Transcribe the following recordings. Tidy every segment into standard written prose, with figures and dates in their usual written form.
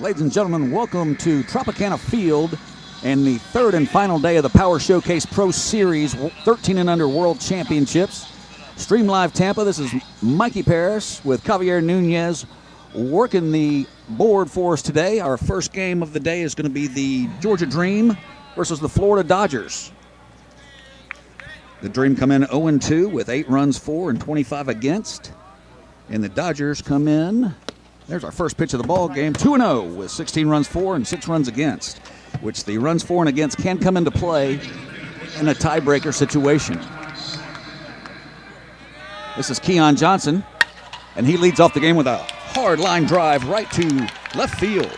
Ladies and gentlemen, welcome to Tropicana Field and the third and final day of the Power Showcase Pro Series 13 and under World Championships. Stream Live Tampa, this is Mikey Paris with Javier Nunez working the board for us today. Our first game of the day is going to be the Georgia Dream versus the Florida Dodgers. The Dream come in 0-2 with 8 runs for and 25 against. And the Dodgers come in, there's our first pitch of the ball game, 2-0 with 16 runs for and 6 runs against, which the runs for and against can come into play in a tiebreaker situation. This is Keon Johnson, and he leads off the game with a hard line drive right to left field.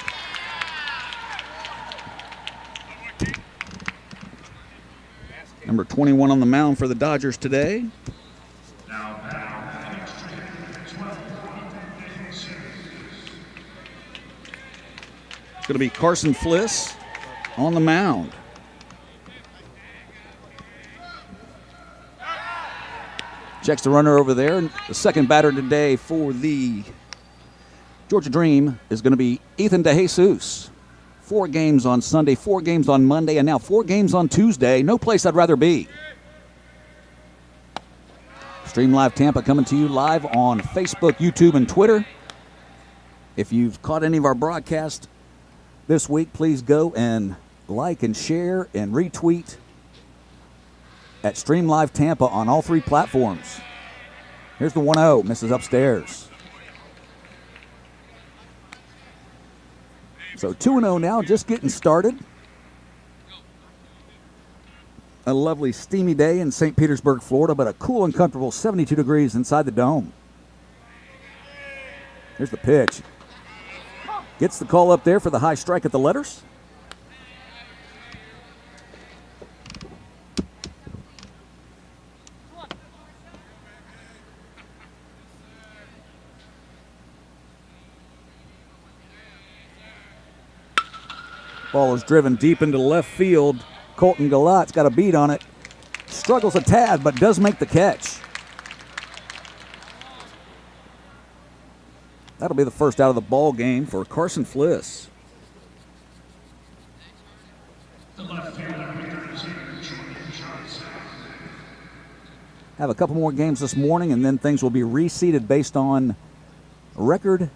Number 21 on the mound for the Dodgers today. It's going to be Carson Fliss on the mound. Checks the runner over there. The second batter today for the Georgia Dream is going to be Ethan DeJesus. 4 games on Sunday, 4 games on Monday, and now 4 games on Tuesday. No place I'd rather be. Stream Live Tampa coming to you live on Facebook, YouTube, and Twitter. If you've caught any of our broadcasts this week, please go and like and share and retweet at Stream Live Tampa on all 3 platforms. Here's the 1-0, misses upstairs. So 2-0 now, just getting started. A lovely steamy day in St. Petersburg, Florida, but a cool and comfortable 72 degrees inside the dome. Here's the pitch. Gets the call up there for the high strike at the letters. Ball is driven deep into left field. Colton Galat's got a beat on it. Struggles a tad, but does make the catch. That'll be the first out of the ball game for Carson Fliss. Have a couple more games this morning, and then things will be reseeded based on record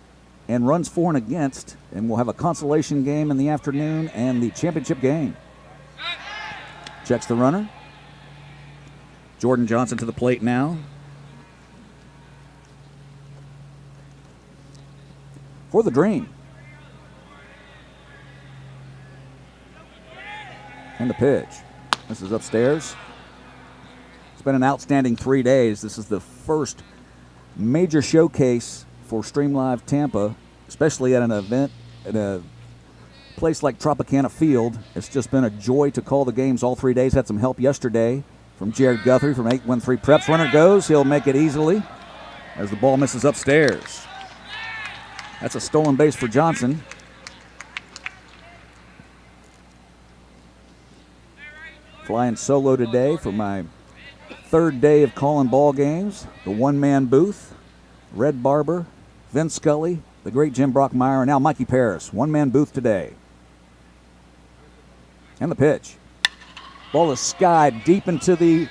and runs for and against, and we'll have a consolation game in the afternoon and the championship game. Checks the runner. Jordan Johnson to the plate now. For the Dream. And the pitch. This is upstairs. It's been an outstanding 3 days. This is the first major showcase for Stream Live Tampa, especially at an event at a place like Tropicana Field. It's just been a joy to call the games all 3 days. Had some help yesterday from Jared Guthrie from 813 Preps. Runner goes. He'll make it easily as the ball misses upstairs. That's a stolen base for Johnson. Flying solo today for my 3rd day of calling ball games. The one-man booth. Red Barber, Vince Scully, the great Jim Brockmeyer, and now Mikey Paris. One-man booth today. And the pitch. Ball is skied deep into the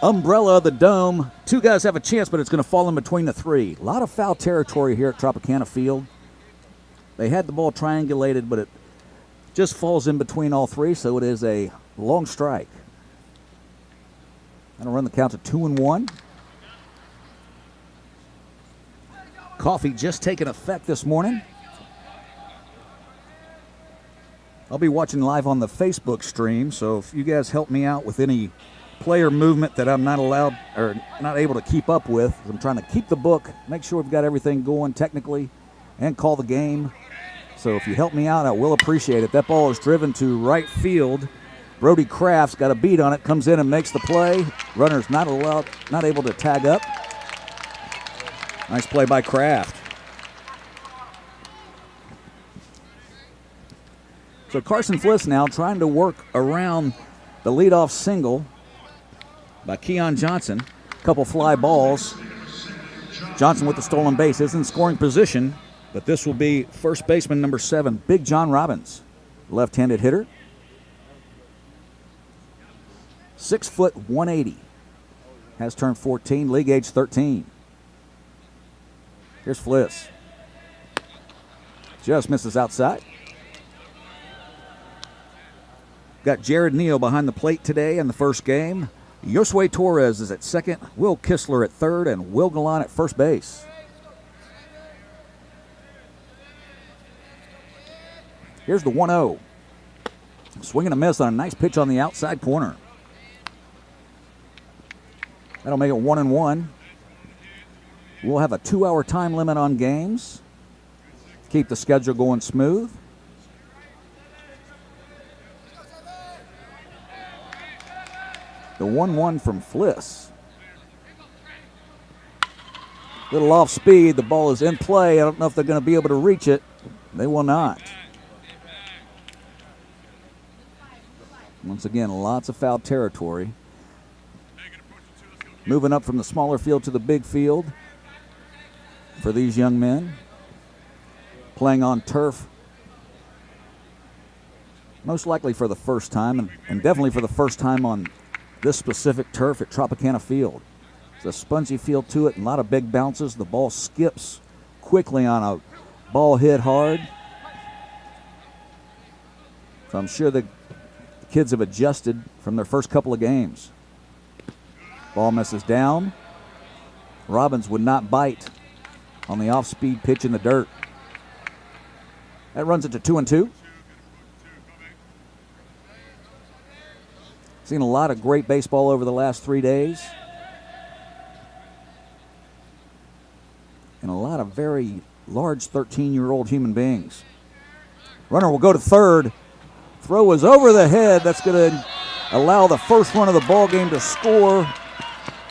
umbrella of the dome. 2 guys have a chance, but it's going to fall in between the 3. A lot of foul territory here at Tropicana Field. They had the ball triangulated, but it just falls in between all 3, so it is a long strike. That'll run the count to 2-1. Coffee just taking effect this morning. I'll be watching live on the Facebook stream, so if you guys help me out with any player movement that I'm not allowed or not able to keep up with, I'm trying to keep the book, make sure we've got everything going technically, and call the game. So if you help me out, I will appreciate it. That ball is driven to right field. Brody Craft's got a beat on it, comes in and makes the play. Runner's not able to tag up. Nice play by Craft. So Carson Fliss now trying to work around the leadoff single by Keon Johnson. A couple fly balls. Johnson with the stolen base is in scoring position, but this will be first baseman number 7, Big John Robbins, left-handed hitter. 6 foot 180. Has turned 14, league age 13. Here's Fliss. Just misses outside. Got Jared Neal behind the plate today in the first game. Josue Torres is at second, Will Kistler at third, and Will Galan at first base. Here's the 1-0. Swing and a miss on a nice pitch on the outside corner. That'll make it 1-1. We'll have a 2-hour time limit on games. Keep the schedule going smooth. The 1-1 from Fliss. Little off speed. The ball is in play. I don't know if they're going to be able to reach it. They will not. Once again, lots of foul territory. Moving up from the smaller field to the big field for these young men. Playing on turf. Most likely for the first time, and definitely for the first time on this specific turf at Tropicana Field. It's a spongy feel to it and a lot of big bounces. The ball skips quickly on a ball hit hard. So I'm sure the kids have adjusted from their first couple of games. Ball misses down. Robbins would not bite on the off-speed pitch in the dirt. That runs it to 2-2. Seen a lot of great baseball over the last 3 days. And a lot of very large 13-year-old human beings. Runner will go to third. Throw is over the head. That's going to allow the first run of the ball game to score.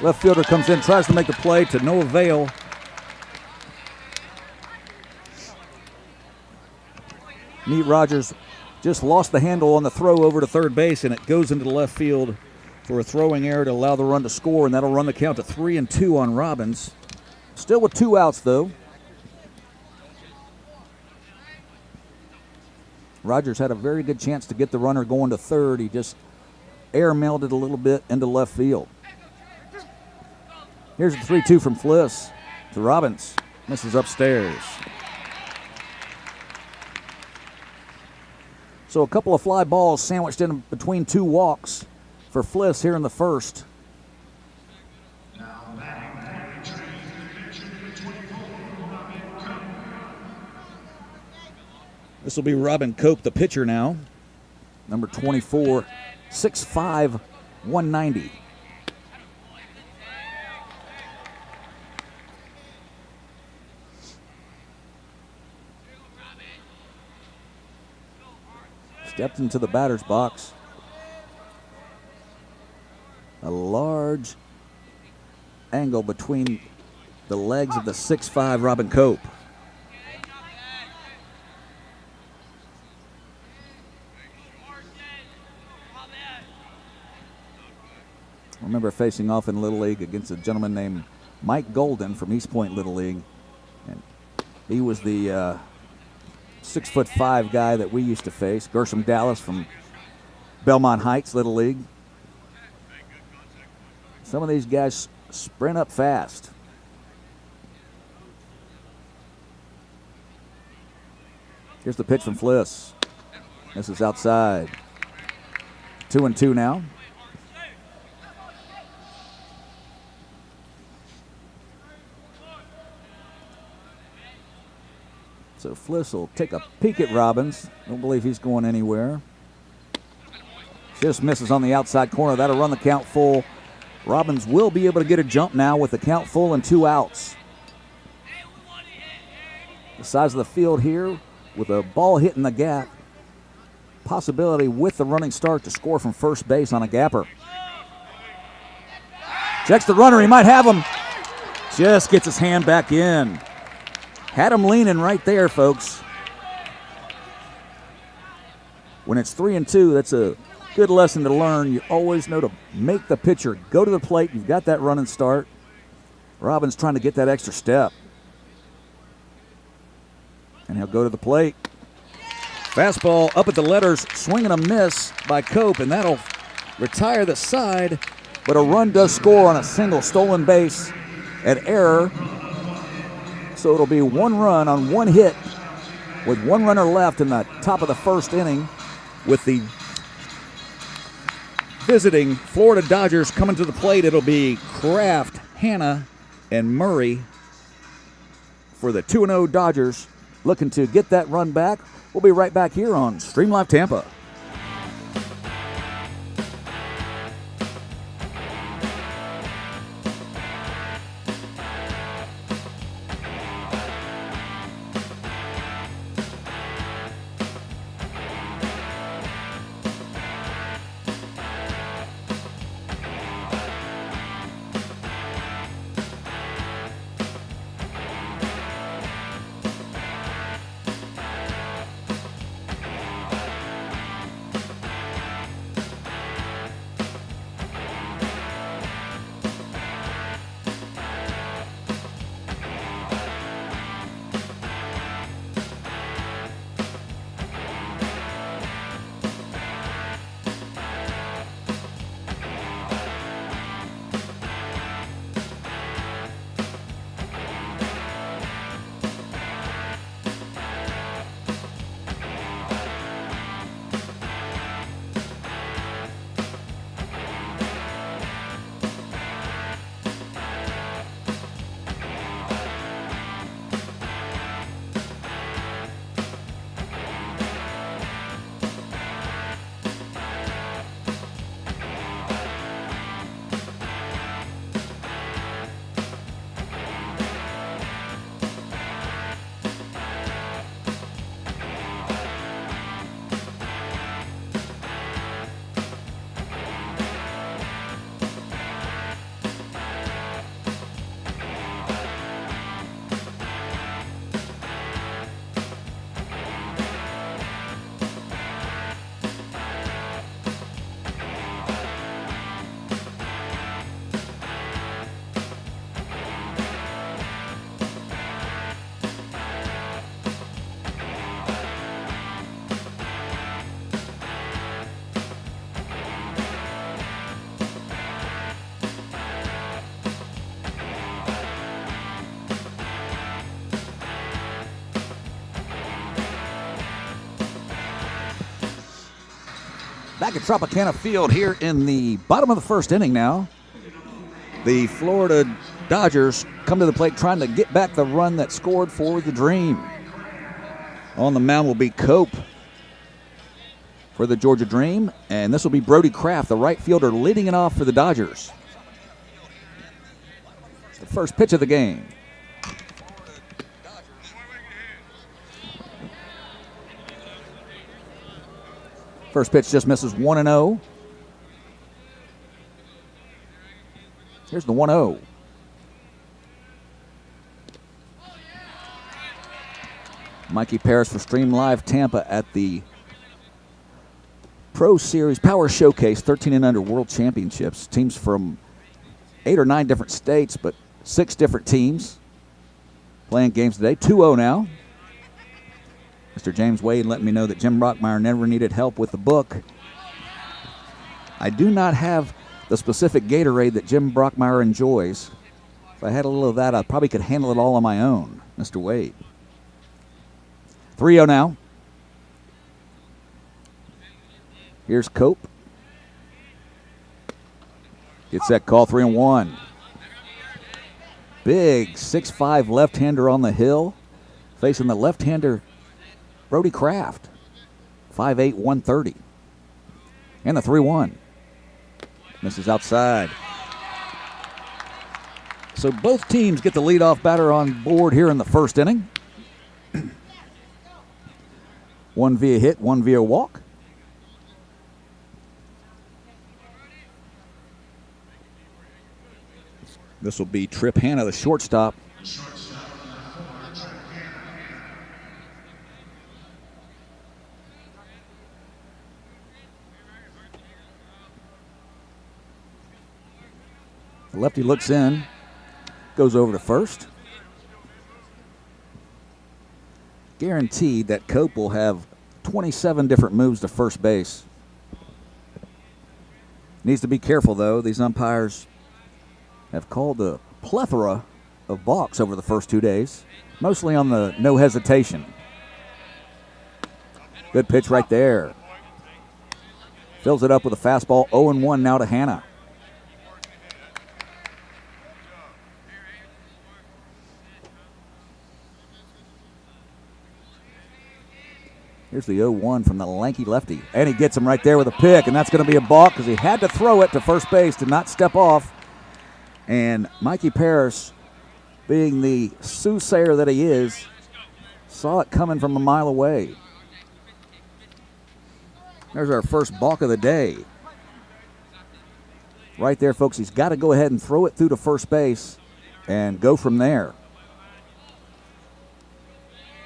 Left fielder comes in, tries to make the play to no avail. Meet Rogers just lost the handle on the throw over to third base, and it goes into the left field for a throwing error to allow the run to score, and that'll run the count to 3-2 on Robbins. Still with 2 outs, though. Rogers had a very good chance to get the runner going to third. He just air-mailed it a little bit into left field. Here's a 3-2 from Fliss to Robbins. Misses upstairs. So a couple of fly balls sandwiched in between 2 walks for Fliss here in the first. This will be Robin Cope, the pitcher now. Number 24, 6'5", 190. Stepped into the batter's box. A large angle between the legs of the 6'5" Robin Cope. I remember facing off in Little League against a gentleman named Mike Golden from East Point Little League. And he was the 6'5" guy that we used to face. Gershom Dallas from Belmont Heights Little League. Some of these guys sprint up fast. Here's the pitch from Fliss. This is outside. 2-2 now. So Fliss will take a peek at Robbins. Don't believe he's going anywhere. Just misses on the outside corner. That'll run the count full. Robbins will be able to get a jump now with the count full and 2 outs. The size of the field here with a ball hitting the gap. Possibility with the running start to score from first base on a gapper. Checks the runner. He might have him. Just gets his hand back in. Had him leaning right there, folks. When it's 3-2, that's a good lesson to learn. You always know to make the pitcher go to the plate. You've got that running start. Robbins trying to get that extra step. And he'll go to the plate. Fastball up at the letters, swing and a miss by Cope, and that'll retire the side. But a run does score on a single stolen base at error. So it'll be 1 run on 1 hit with 1 runner left in the top of the first inning with the visiting Florida Dodgers coming to the plate. It'll be Craft, Hanna, and Murray for the 2-0 Dodgers, looking to get that run back. We'll be right back here on Stream Live Tampa. Back at Tropicana Field here in the bottom of the first inning now. The Florida Dodgers come to the plate trying to get back the run that scored for the Dream. On the mound will be Cope for the Georgia Dream, and this will be Brody Craft, the right fielder, leading it off for the Dodgers. It's the first pitch of the game. First pitch just misses 1-0. Here's the 1-0. Mikey Paris for Stream Live Tampa at the Pro Series Power Showcase 13 and under World Championships. Teams from 8 or 9 different states, but 6 different teams playing games today. 2-0 now. Mr. James Wade letting me know that Jim Brockmeyer never needed help with the book. I do not have the specific Gatorade that Jim Brockmeyer enjoys. If I had a little of that, I probably could handle it all on my own, Mr. Wade. 3-0 now. Here's Cope. Gets that call, 3-1. Big 6'5" left-hander on the hill, facing the left-hander Brody Craft, 5'8", 130. And the 3-1. Misses outside. So both teams get the leadoff batter on board here in the first inning. One via hit, one via walk. This will be Trip Hanna, the shortstop. The lefty looks in, goes over to first. Guaranteed that Cope will have 27 different moves to first base. Needs to be careful, though. These umpires have called a plethora of balks over the first 2 days, mostly on the no hesitation. Good pitch right there. Fills it up with a fastball. 0-1 now to Hannah. Here's the 0-1 from the lanky lefty. And he gets him right there with a pick, and that's going to be a balk because he had to throw it to first base to not step off. And Mikey Parrish, being the soothsayer that he is, saw it coming from a mile away. There's our first balk of the day. Right there, folks. He's got to go ahead and throw it through to first base and go from there.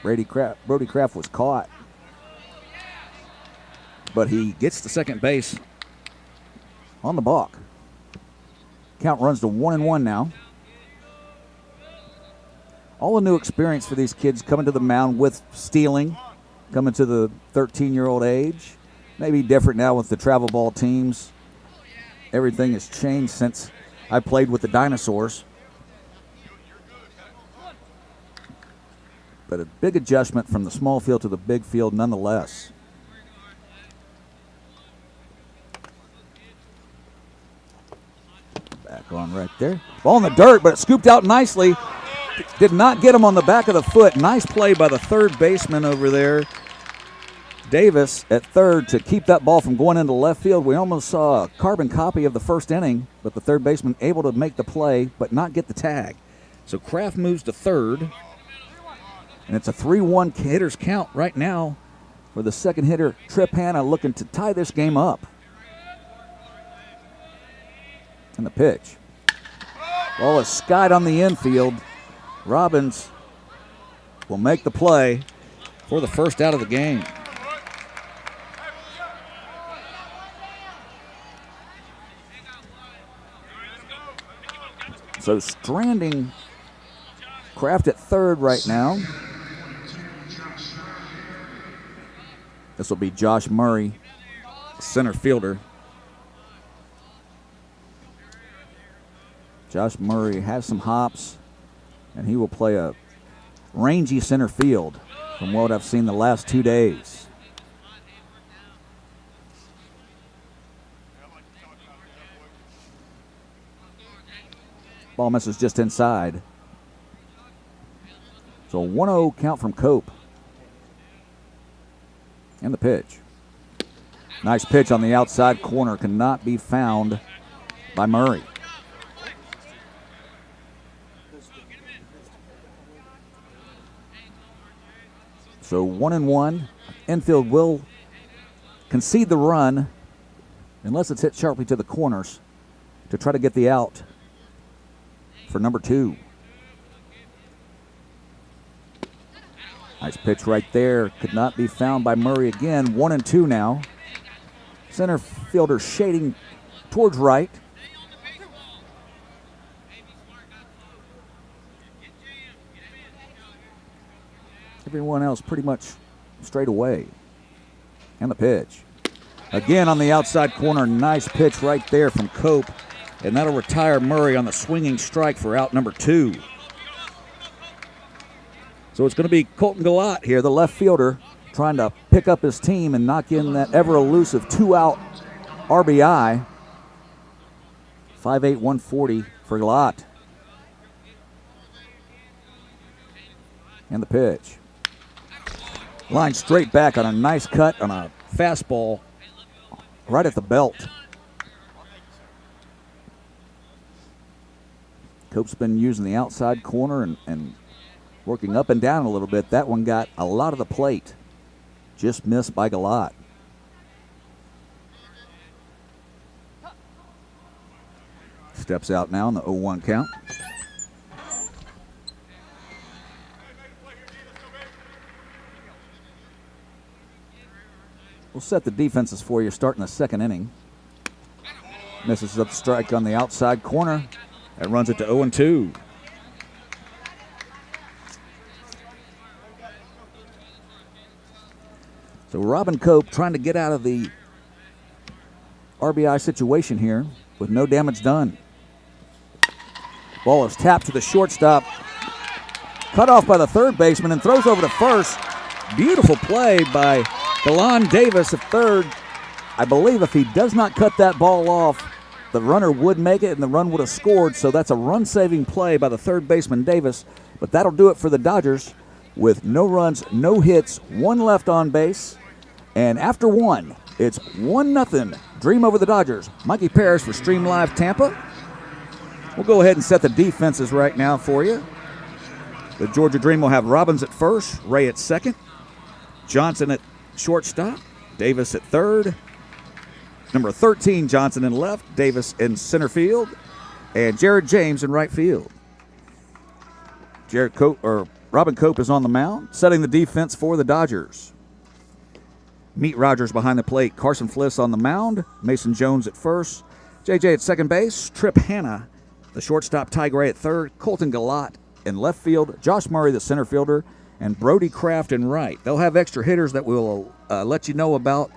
Brody Craft was caught, but he gets to second base on the balk. Count runs to 1-1 now. All a new experience for these kids coming to the mound with stealing, coming to the 13-year-old age. Maybe different now with the travel ball teams. Everything has changed since I played with the Dinosaurs. But a big adjustment from the small field to the big field nonetheless. Back on right there. Ball in the dirt, but it scooped out nicely. Did not get him on the back of the foot. Nice play by the third baseman over there. Davis at third to keep that ball from going into left field. We almost saw a carbon copy of the first inning, but the third baseman able to make the play but not get the tag. So Craft moves to third, and it's a 3-1 hitter's count right now for the second hitter, Trip Hannah, looking to tie this game up. And the pitch. Ball is skied on the infield. Robbins will make the play for the first out of the game. So stranding Craft at third right now. This will be Josh Murray, center fielder. Josh Murray has some hops, and he will play a rangy center field from what I've seen the last 2 days. Ball misses just inside. So a 1-0 count from Cope. And the pitch. Nice pitch on the outside corner. Cannot be found by Murray. So 1-1. Infield will concede the run unless it's hit sharply to the corners to try to get the out for number 2. Nice pitch right there. Could not be found by Murray again. 1-2 now. Center fielder shading towards right. Everyone else pretty much straight away. And the pitch. Again on the outside corner. Nice pitch right there from Cope. And that'll retire Murray on the swinging strike for out number 2. So it's going to be Colton Galat here, the left fielder, trying to pick up his team and knock in that ever-elusive 2-out RBI. 5'8", 140 for Galat. And the pitch. Line straight back on a nice cut on a fastball right at the belt. Cope's been using the outside corner and working up and down a little bit. That one got a lot of the plate. Just missed by Galat. Steps out now on the 0-1 count. We'll set the defenses for you starting the second inning. Misses up the strike on the outside corner. That runs it to 0-2. So Robin Cope trying to get out of the RBI situation here with no damage done. Ball is tapped to the shortstop. Cut off by the third baseman and throws over to first. Beautiful play by Collin Davis at third. I believe if he does not cut that ball off, the runner would make it and the run would have scored. So that's a run-saving play by the third baseman, Davis. But that'll do it for the Dodgers with no runs, no hits, one left on base. And after one, it's 1-0. Dream over the Dodgers. Mikey Parrish for Stream Live Tampa. We'll go ahead and set the defenses right now for you. The Georgia Dream will have Robbins at first, Ray at second, Johnson at shortstop, Davis at third, number 13 Johnson in left, Davis in center field, and Jared James in right field. Robin Cope is on the mound, setting the defense for the Dodgers. Meet Rogers behind the plate, Carson Fliss on the mound, Mason Jones at first, JJ at second base, Trip Hanna, the shortstop, Ty Gray at third, Colton Galat in left field, Josh Murray, the center fielder, and Brody Craft in right. They'll have extra hitters that we'll let you know about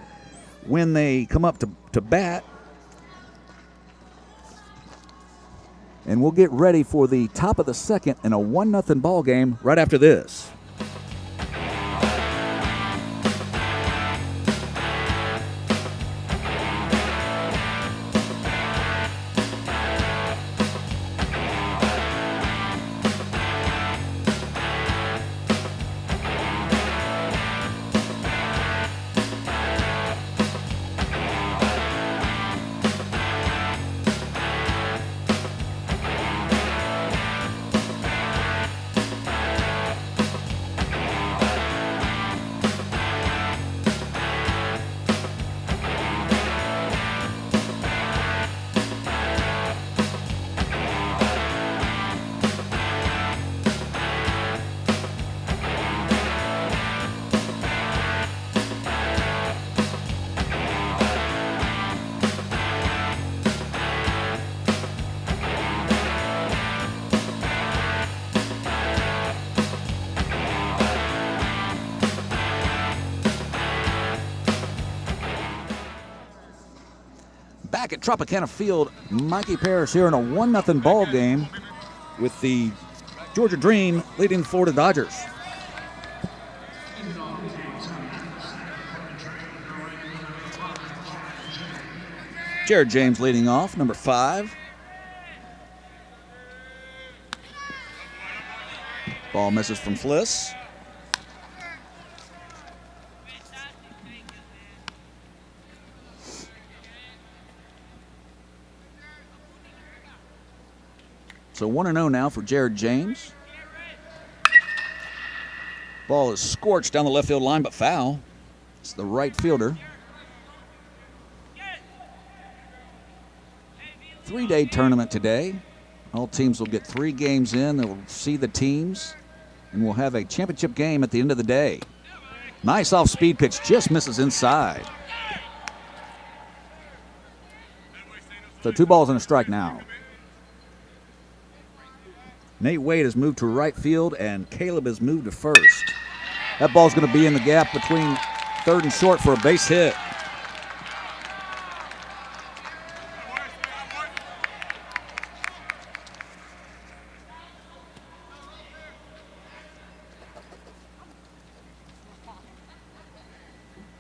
when they come up to bat. And we'll get ready for the top of the second in a 1-0 ball game right after this. Back at Tropicana Field, Mikey Parrish here in a 1-0 ball game with the Georgia Dream leading the Florida Dodgers. Jared James leading off, number 5. Ball misses from Fliss. So 1-0 now for Jared James. Ball is scorched down the left field line, but foul. It's the right fielder. 3-day tournament today. All teams will get 3 games in. They'll see the teams, and we'll have a championship game at the end of the day. Nice off-speed pitch, just misses inside. So 2 balls and a strike now. Nate Wade has moved to right field, and Caleb has moved to first. That ball's going to be in the gap between third and short for a base hit.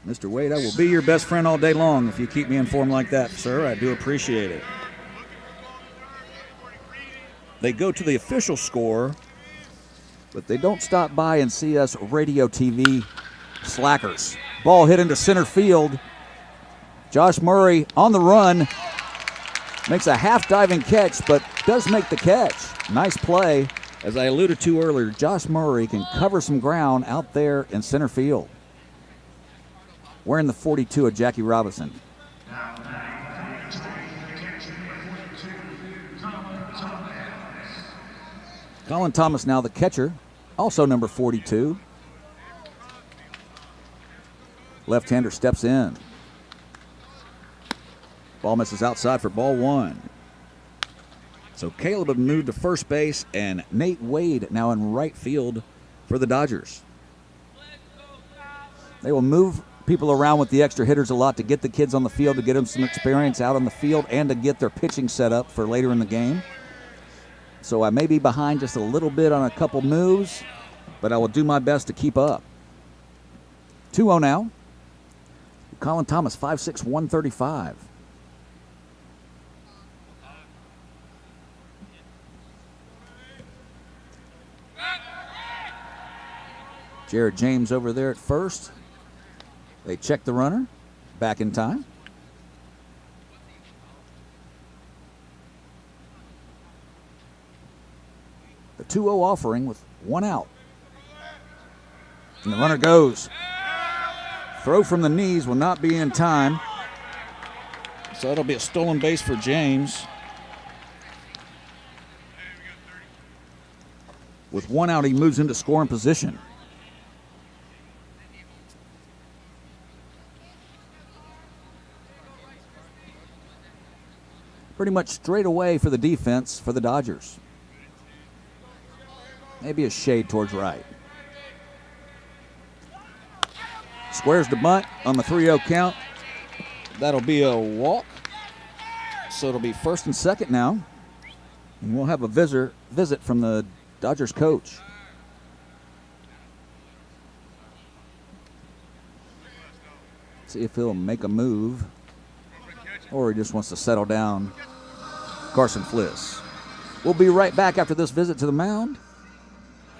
Mr. Wade, I will be your best friend all day long if you keep me informed like that, sir. I do appreciate it. They go to the official score, but they don't stop by and see us radio TV slackers. Ball hit into center field. Josh Murray on the run. Makes a half-diving catch, but does make the catch. Nice play. As I alluded to earlier, Josh Murray can cover some ground out there in center field. Wearing the 42 of Jackie Robinson. Colin Thomas now the catcher, also number 42. Left-hander steps in. Ball misses outside for ball 1. So Caleb had moved to first base, and Nate Wade now in right field for the Dodgers. They will move people around with the extra hitters a lot to get the kids on the field, to get them some experience out on the field, and to get their pitching set up for later in the game. So I may be behind just a little bit on a couple moves, but I will do my best to keep up. 2-0 now. Colin Thomas, 5'6", 135. Jared James over there at first. They check the runner. Back in time. The 2-0 offering with one out. And the runner goes. Throw from the knees will not be in time. So it'll be a stolen base for James. With one out, he moves into scoring position. Pretty much straight away for the defense for the Dodgers. Maybe a shade towards right. Squares the bunt on the 3-0 count. That'll be a walk. So it'll be first and second now. And we'll have a visit from the Dodgers coach. See if he'll make a move or he just wants to settle down. Carson Fliss. We'll be right back after this visit to the mound.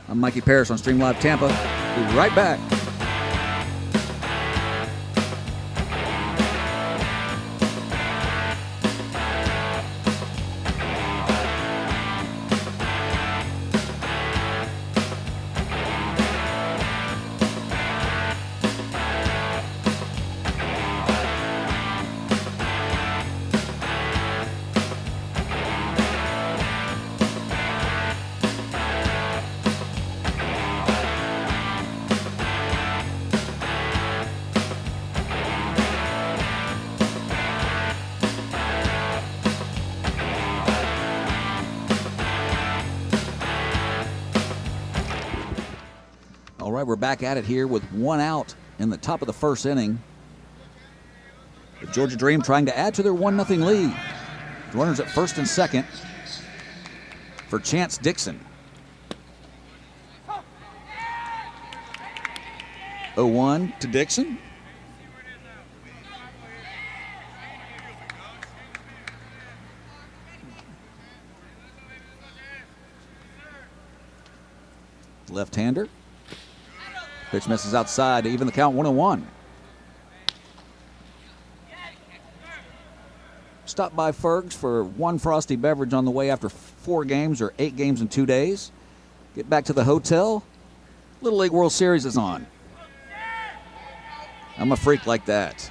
I'm Mikey Parrish on Stream Live Tampa. Be right back. All right, we're back at it here with one out in the top of the first inning. The Georgia Dream trying to add to their 1-0 lead. The runners at first and second for Chance Dixon. 0-1 to Dixon. Left-hander. Pitch misses outside to even the count 1-1. Stop by Ferg's for one frosty beverage on the way after 4 games or 8 games in 2 days. Get back to the hotel. Little League World Series is on. I'm a freak like that.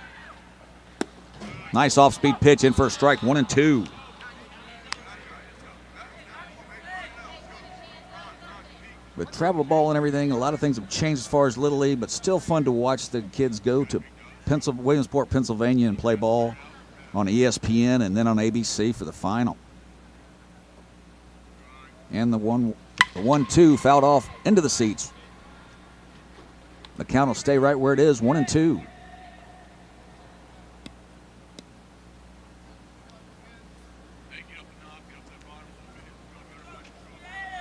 Nice off-speed pitch in for a strike, 1-2. With travel ball and everything, a lot of things have changed as far as Little League, but still fun to watch the kids go to Williamsport, Pennsylvania and play ball on ESPN and then on ABC for the final. And the 1-2 fouled off into the seats. The count will stay right where it is, 1-2.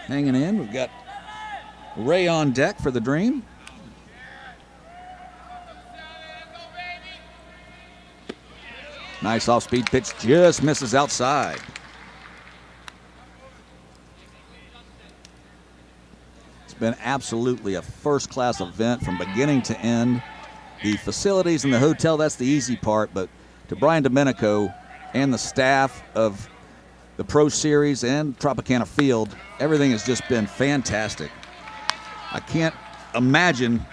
Hanging in, we've got Ray on deck for the Dream. Nice off-speed pitch, just misses outside. It's been absolutely a first-class event from beginning to end. The facilities and the hotel, that's the easy part, but to Brian Domenico and the staff of the Pro Series and Tropicana Field, everything has just been fantastic. I can't imagine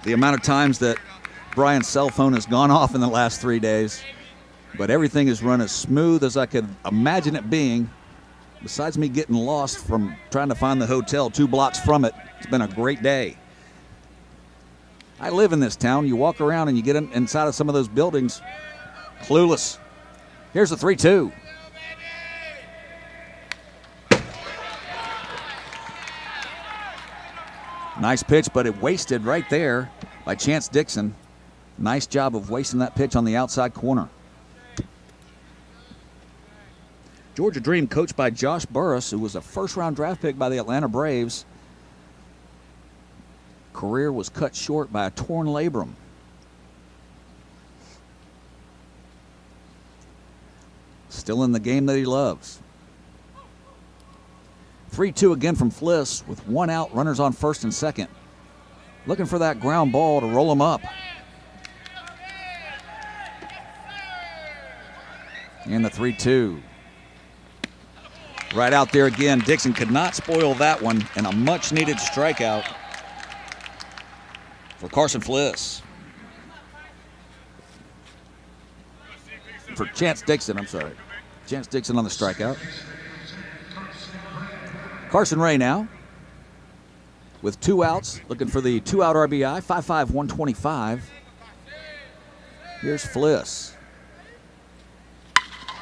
the amount of times that Brian's cell phone has gone off in the last 3 days, but everything has run as smooth as I could imagine it being. Besides me getting lost from trying to find the hotel 2 blocks from it, it's been a great day. I live in this town. You walk around and you get inside of some of those buildings, clueless. Here's the 3-2. Nice pitch, but it wasted right there by Chance Dixon. Nice job of wasting that pitch on the outside corner. Georgia Dream coached by Josh Burris, who was a first-round draft pick by the Atlanta Braves. Career was cut short by a torn labrum. Still in the game that he loves. 3-2 again from Fliss with 1 out, runners on first and second. Looking for that ground ball to roll him up. And the 3-2. Right out there again. Dixon could not spoil that one, and a much-needed strikeout for Carson Fliss. For Chance Dixon, I'm sorry. Chance Dixon on the strikeout. Carson Ray now with 2 outs, looking for the 2-out RBI, 5.5, 125. Here's Fliss.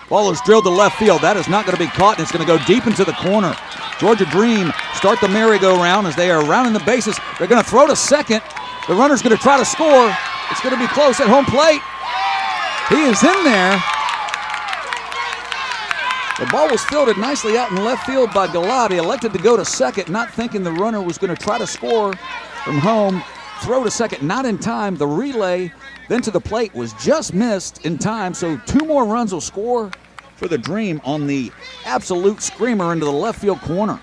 Ball is drilled to left field. That is not going to be caught, and it's going to go deep into the corner. Georgia Dream start the merry-go-round as they are rounding the bases. They're going to throw to second. The runner's going to try to score. It's going to be close at home plate. He is in there. The ball was fielded nicely out in left field by Galati. Elected to go to second, not thinking the runner was going to try to score from home. Throw to second, not in time. The relay then to the plate was just missed in time, so 2 more runs will score for the Dream on the absolute screamer into the left field corner.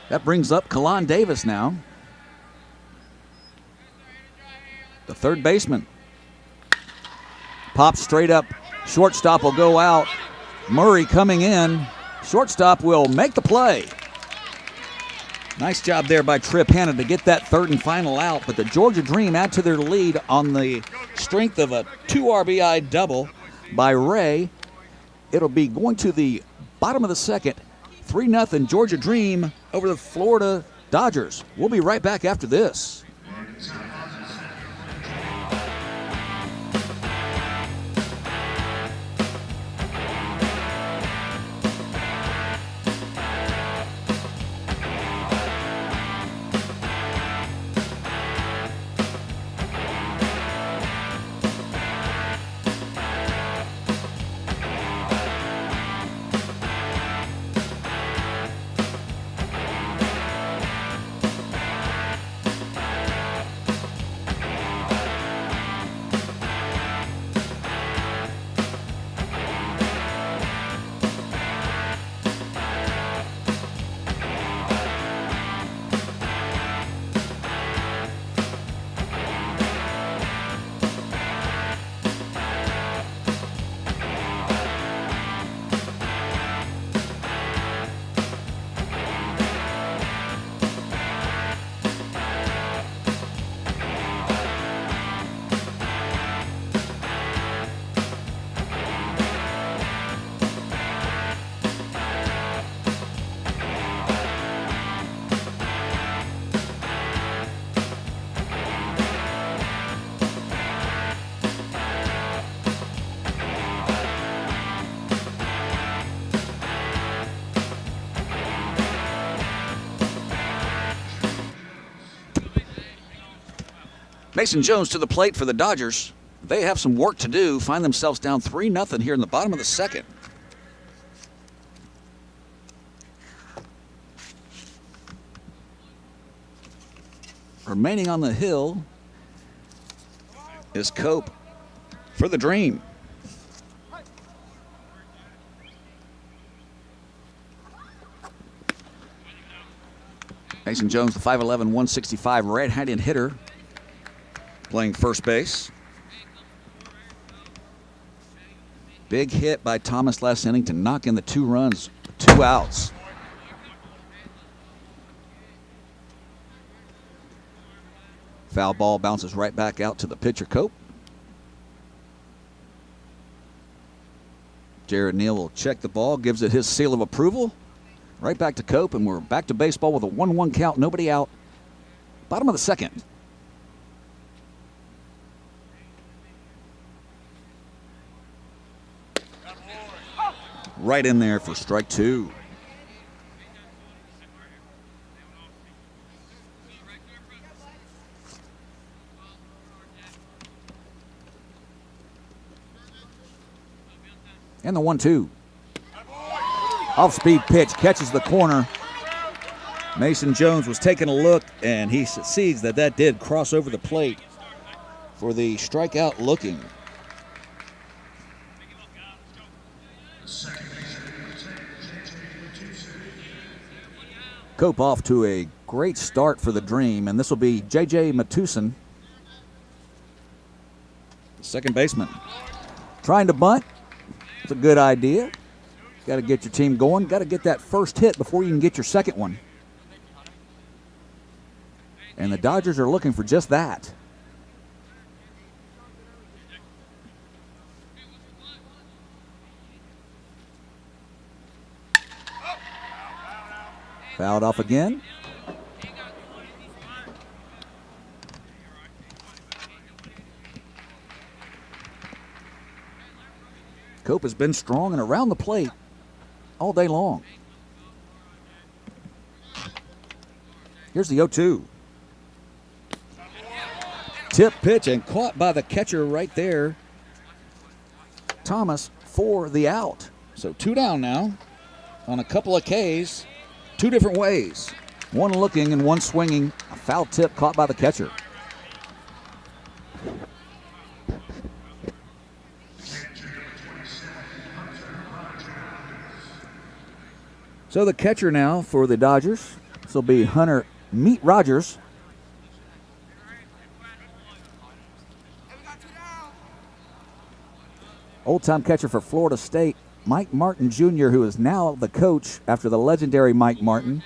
That brings up Collin Davis now, the third baseman. Pops straight up. Shortstop will go out. Murray coming in. Shortstop will make the play. Nice job there by Trip Hanna to get that third and final out, but the Georgia Dream add to their lead on the strength of a 2 RBI double by Ray. It'll be going to the bottom of the second. 3-0 Georgia Dream over the Florida Dodgers. We'll be right back after this. Mason Jones to the plate for the Dodgers. They have some work to do, find themselves down 3-0 here in the bottom of the second. Remaining on the hill is Cope for the Dream. Mason Jones, the 5'11", 165 right-handed hitter, playing first base. Big hit by Thomas last inning to knock in the 2 runs, 2 outs. Foul ball bounces right back out to the pitcher, Cope. Jared Neal will check the ball, gives it his seal of approval. Right back to Cope, and we're back to baseball with a 1-1 count, nobody out. Bottom of the second. Right in there for strike 2. And the 1-2. Off-speed pitch catches the corner. Mason Jones was taking a look, and he sees that did cross over the plate for the strikeout looking. Cope off to a great start for the Dream, and this will be J.J. Matuson, second baseman. Trying to bunt. It's a good idea. Got to get your team going. Got to get that first hit before you can get your second one. And the Dodgers are looking for just that. Fouled off again. Cope has been strong and around the plate all day long. Here's the 0-2. Tip pitch and caught by the catcher right there. Thomas for the out. So 2 down now on a couple of Ks. 2 different ways. One looking and one swinging. A foul tip caught by the catcher. So the catcher now for the Dodgers. This will be Hunter Meat Rogers. Old-time catcher for Florida State, Mike Martin Jr., who is now the coach after the legendary Mike Martin,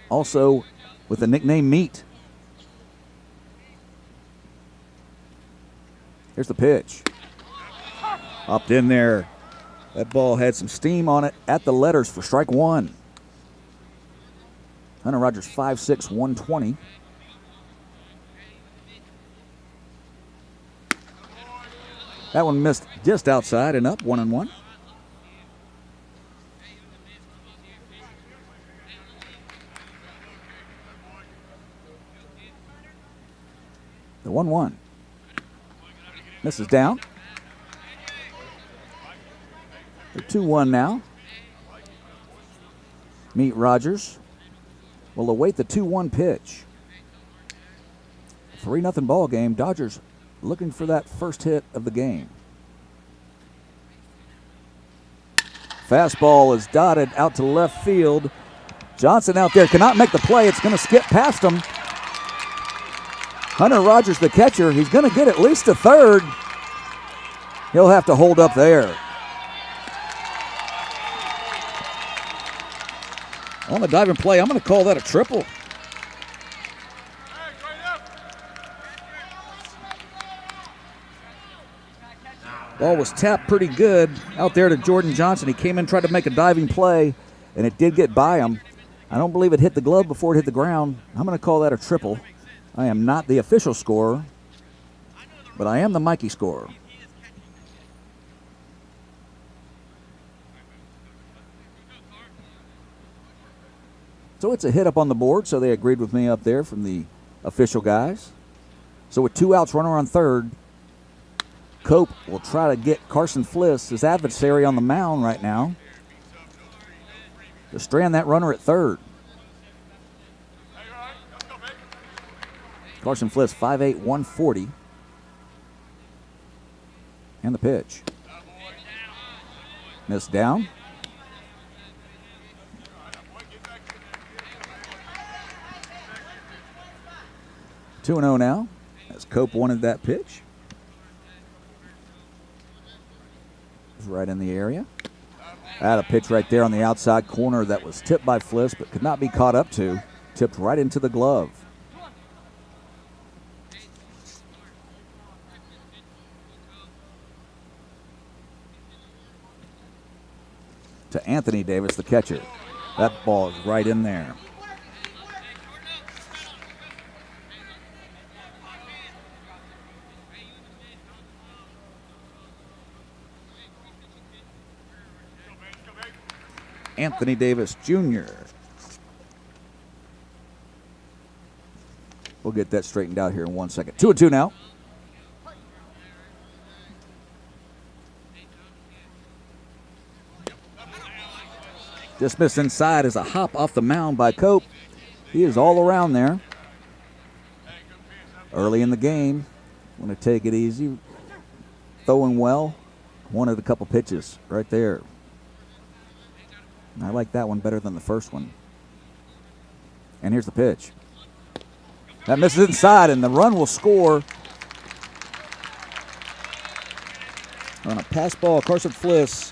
also with the nickname Meat. Here's the pitch. Upped in there. That ball had some steam on it at the letters for strike one. Hunter Rogers 5'6", 120. That one missed just outside and up, 1-1. The 1-1. Misses down. The 2-1 now. Meat Rogers will await the 2-1 pitch. 3-0 ball game. Dodgers looking for that first hit of the game. Fastball is dotted out to left field. Johnson out there cannot make the play. It's going to skip past him. Hunter Rogers, the catcher, he's going to get at least to third. He'll have to hold up there. On the diving play, I'm going to call that a triple. Ball was tapped pretty good out there to Jordan Johnson. He came in, tried to make a diving play, and it did get by him. I don't believe it hit the glove before it hit the ground. I'm going to call that a triple. I am not the official scorer, but I am the Mikey scorer. So it's a hit up on the board, so they agreed with me up there from the official guys. So with 2 outs, runner on third, Cope will try to get Carson Fliss, his adversary, on the mound right now, to strand that runner at third. Carson Fliss, 5'8", 140. And the pitch. Missed down. Two 2-0 now, as Cope wanted that pitch. Right in the area. Had a pitch right there on the outside corner that was tipped by Fliss, but could not be caught up to. Tipped right into the glove. To Anthony Davis, the catcher. That ball is right in there. Anthony Davis Jr. We'll get that straightened out here in 1 second. 2-2 now. Just missed inside as a hop off the mound by Cope. He is all around there. Early in the game, want to take it easy. Throwing well. Wanted a couple pitches right there. I like that one better than the first one. And here's the pitch. That misses inside, and the run will score. On a pass ball, Carson Fliss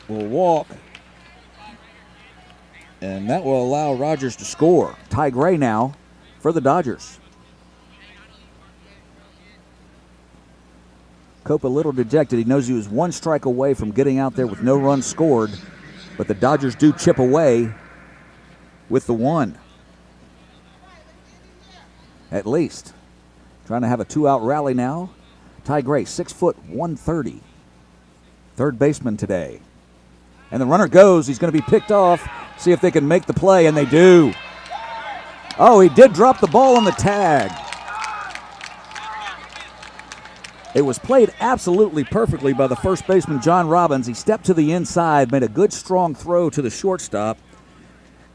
will walk. And that will allow Rogers to score. Ty Gray now for the Dodgers. Cope a little dejected. He knows he was one strike away from getting out there with no runs scored. But the Dodgers do chip away with the one. At least. Trying to have a two-out rally now. Ty Gray, 6 foot 130. Third baseman today. And the runner goes. He's going to be picked off. See if they can make the play, and they do. Oh, he did drop the ball on the tag. It was played absolutely perfectly by the first baseman, John Robbins. He stepped to the inside, made a good, strong throw to the shortstop,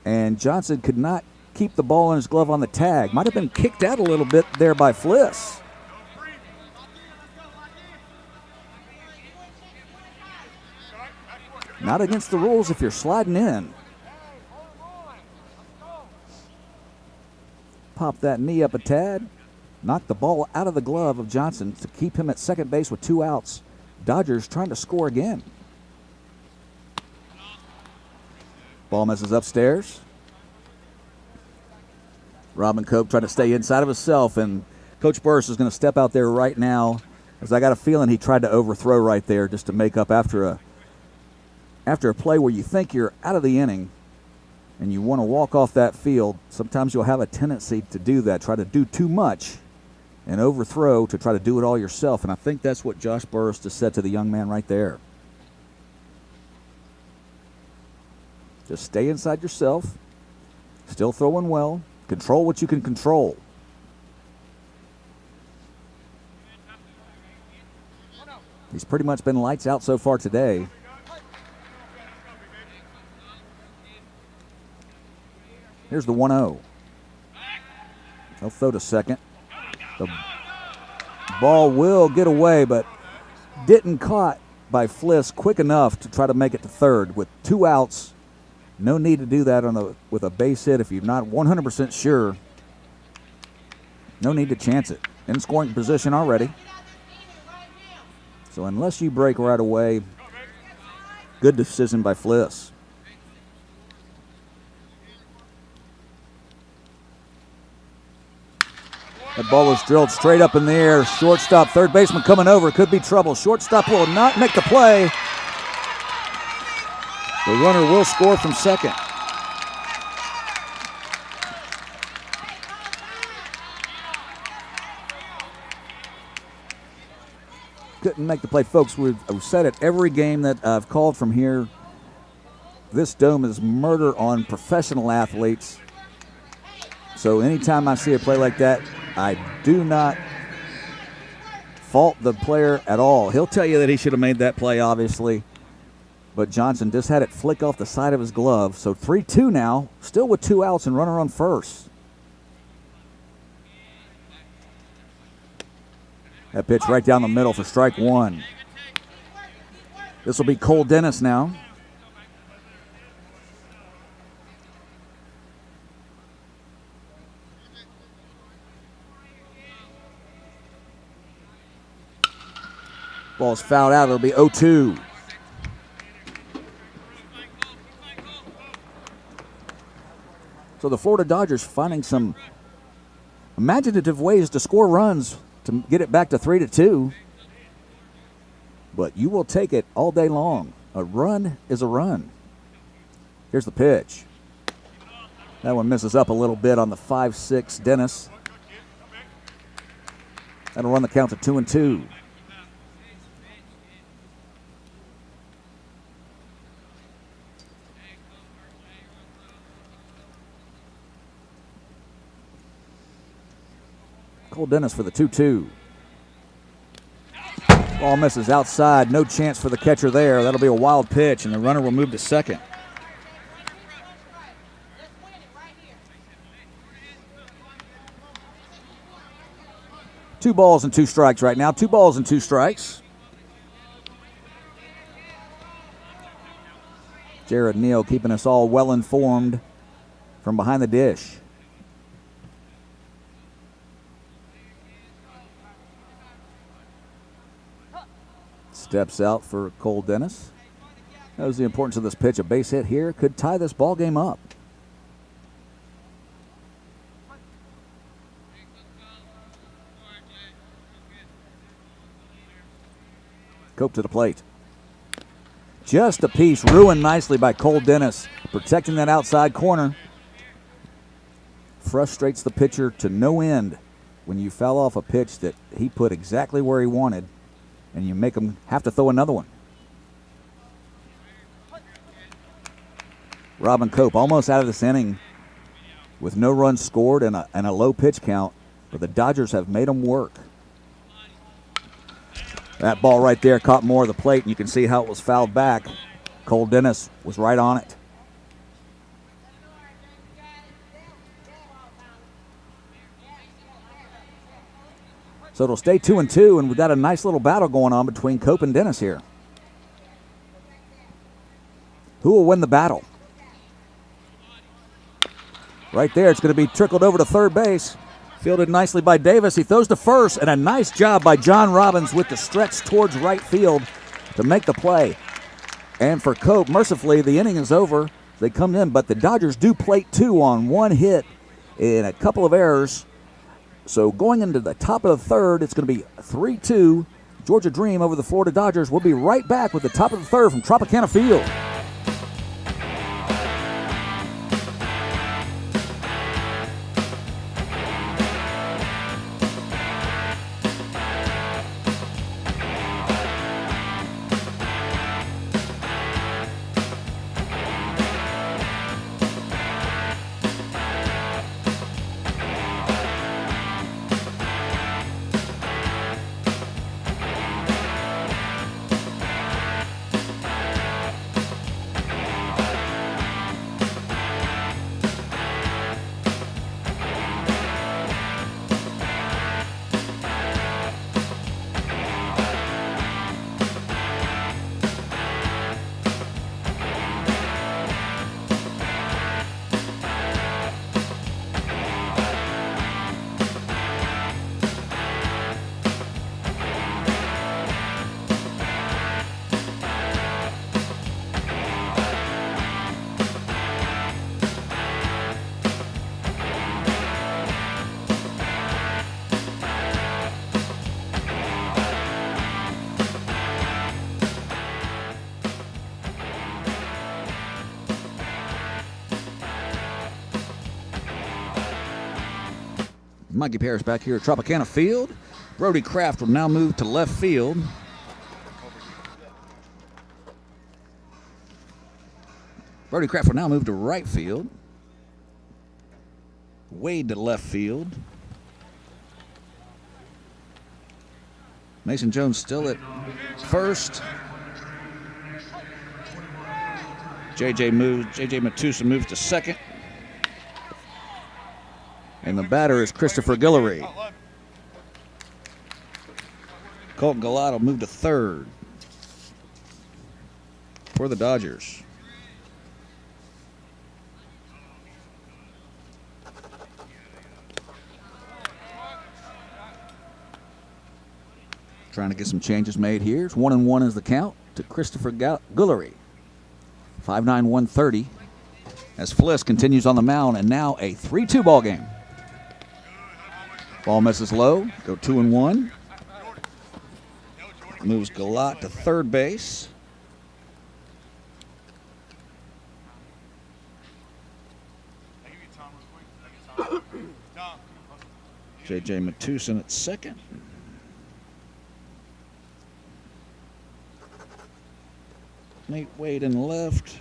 and Johnson could not keep the ball in his glove on the tag. Might have been kicked out a little bit there by Fliss. Not against the rules if you're sliding in. Pop that knee up a tad. Knocked the ball out of the glove of Johnson to keep him at second base with 2 outs. Dodgers trying to score again. Ball misses upstairs. Robin Cope trying to stay inside of himself, and Coach Burris is going to step out there right now, as I got a feeling he tried to overthrow right there just to make up after a play where you think you're out of the inning and you want to walk off that field. Sometimes you'll have a tendency to do that, try to do too much and overthrow to try to do it all yourself. And I think that's what Josh Burris just said to the young man right there. Just stay inside yourself, still throwing well, control what you can control. He's pretty much been lights out so far today. Here's the 1-0. He'll throw to second. The ball will get away, but didn't caught by Fliss quick enough to try to make it to third. With 2 outs, no need to do that with a base hit if you're not 100% sure. No need to chance it. In scoring position already. So unless you break right away, good decision by Fliss. That ball was drilled straight up in the air. Shortstop, third baseman coming over. Could be trouble. Shortstop will not make the play. The runner will score from second. Couldn't make the play. Folks, we've said it every game that I've called from here. This dome is murder on professional athletes. So anytime I see a play like that, I do not fault the player at all. He'll tell you that he should have made that play, obviously. But Johnson just had it flick off the side of his glove. So 3-2 now, still with 2 outs and runner on first. That pitch right down the middle for strike one. This will be Cole Dennis now. Ball's fouled out. It'll be 0-2. So the Florida Dodgers finding some imaginative ways to score runs to get it back to 3-2. But you will take it all day long. A run is a run. Here's the pitch. That one misses up a little bit on the 5'6" Dennis. That'll run the count to 2-2. Cole Dennis for the 2-2. Ball misses outside. No chance for the catcher there. That'll be a wild pitch, and the runner will move to second. 2 balls and 2 strikes right now. 2 balls and 2 strikes. Jared Neal keeping us all well informed from behind the dish. Steps out for Cole Dennis. Knows the importance of this pitch. A base hit here could tie this ball game up. Cope to the plate. Just a piece ruined nicely by Cole Dennis, protecting that outside corner. Frustrates the pitcher to no end when you foul off a pitch that he put exactly where he wanted, and you make him have to throw another one. Robin Cope almost out of this inning with no runs scored and a low pitch count, but the Dodgers have made them work. That ball right there caught more of the plate, and you can see how it was fouled back. Cole Dennis was right on it. So it'll stay 2-2, and we've got a nice little battle going on between Cope and Dennis here. Who will win the battle? Right there, it's going to be trickled over to third base. Fielded nicely by Davis. He throws to first, and a nice job by John Robbins with the stretch towards right field to make the play. And for Cope, mercifully, the inning is over. They come in, but the Dodgers do plate 2 on 1 hit and a couple of errors. So going into the top of the third, it's going to be 3-2. Georgia Dream over the Florida Dodgers. We'll be right back with the top of the third from Tropicana Field. Mikey Parrish back here at Tropicana Field. Brody Craft will now move to left field. Brody Craft will now move to right field. Wade to left field. Mason Jones still at first. JJ Matusa moves to second. And the batter is Christopher Guillory. Colton Gallot will move to third for the Dodgers. Trying to get some changes made here. It's 1-1 is the count to Christopher Guillory. 5'9", 130. As Fliss continues on the mound, and now a 3-2 ball game. Ball misses low. Go 2-1. Moves Gallot to third base. JJ Matusin at second. Nate Wade in left.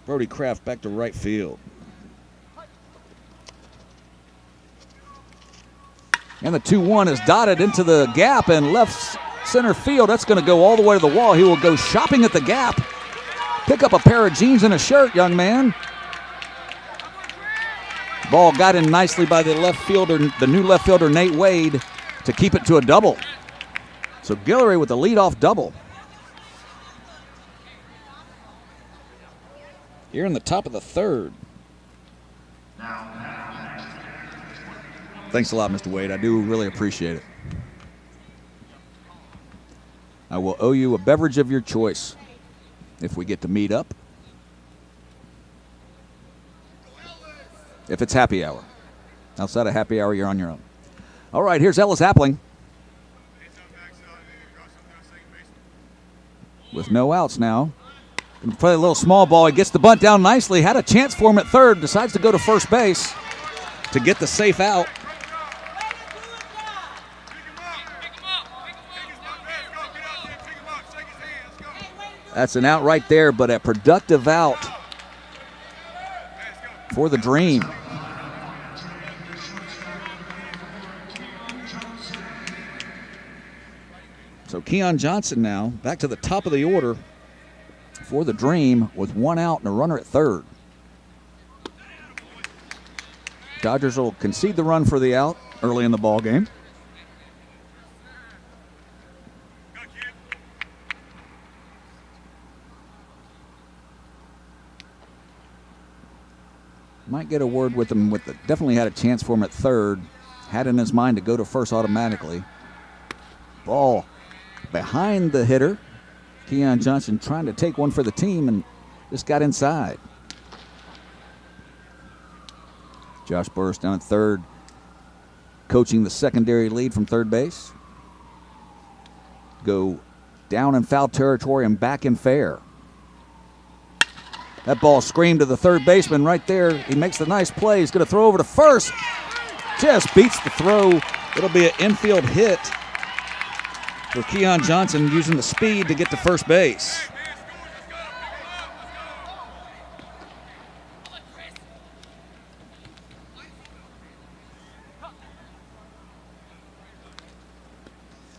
Brody Craft back to right field. And the 2-1 is dotted into the gap and left center field. That's going to go all the way to the wall. He will go shopping at the gap. Pick up a pair of jeans and a shirt, young man. Ball got in nicely by the left fielder, the new left fielder, Nate Wade, to keep it to a double. So Guillory with the leadoff double. Here in the top of the third. Thanks a lot, Mr. Wade. I do really appreciate it. I will owe you a beverage of your choice if we get to meet up. If it's happy hour. Outside of happy hour, you're on your own. All right, here's Ellis Appling. With no outs now. And play a little small ball. He gets the bunt down nicely. Had a chance for him at third. Decides to go to first base to get the safe out. That's an out right there, but a productive out for the Dream. So Keon Johnson now back to the top of the order for the Dream with one out and a runner at third. Dodgers will concede the run for the out early in the ball game. Might get a word with him. Definitely had a chance for him at third. Had in his mind to go to first automatically. Ball behind the hitter. Keon Johnson trying to take one for the team and just got inside. Josh Burris down at third, coaching the secondary lead from third base. Go down in foul territory and back in fair. That ball screamed to the third baseman right there. He makes the nice play. He's going to throw over to first. Just beats the throw. It'll be an infield hit for Keon Johnson using the speed to get to first base.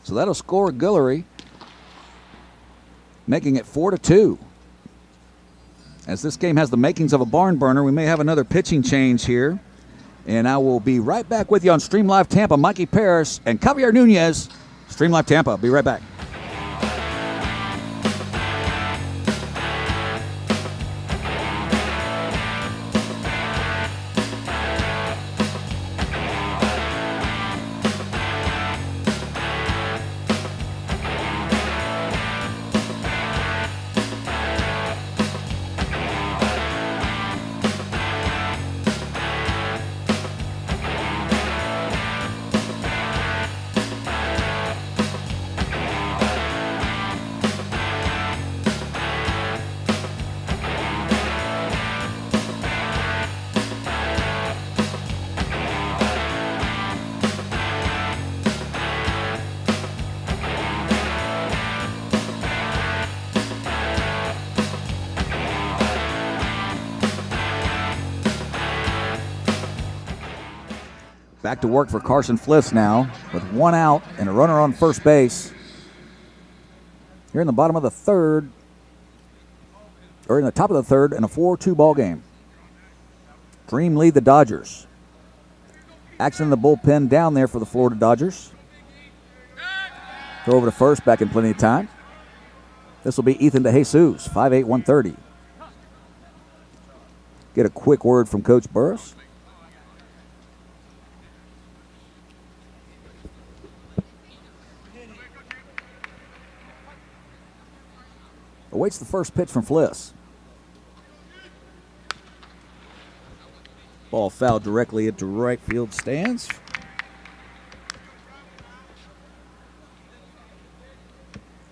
So that'll score Guillory, making it 4-2. As this game has the makings of a barn burner, we may have another pitching change here. And I will be right back with you on Stream Live Tampa. Mikey Paris and Javier Nunez. Stream Live Tampa. Be right back. Back to work for Carson Fliss now with one out and a runner on first base. Here in the bottom of the third, or in the top of the third, in a 4-2 ball game. Dream lead the Dodgers. Action in the bullpen down there for the Florida Dodgers. Throw over to first, back in plenty of time. This will be Ethan DeJesus, 5'8", 130. Get a quick word from Coach Burris. Awaits the first pitch from Fliss. Ball fouled directly into right field stands.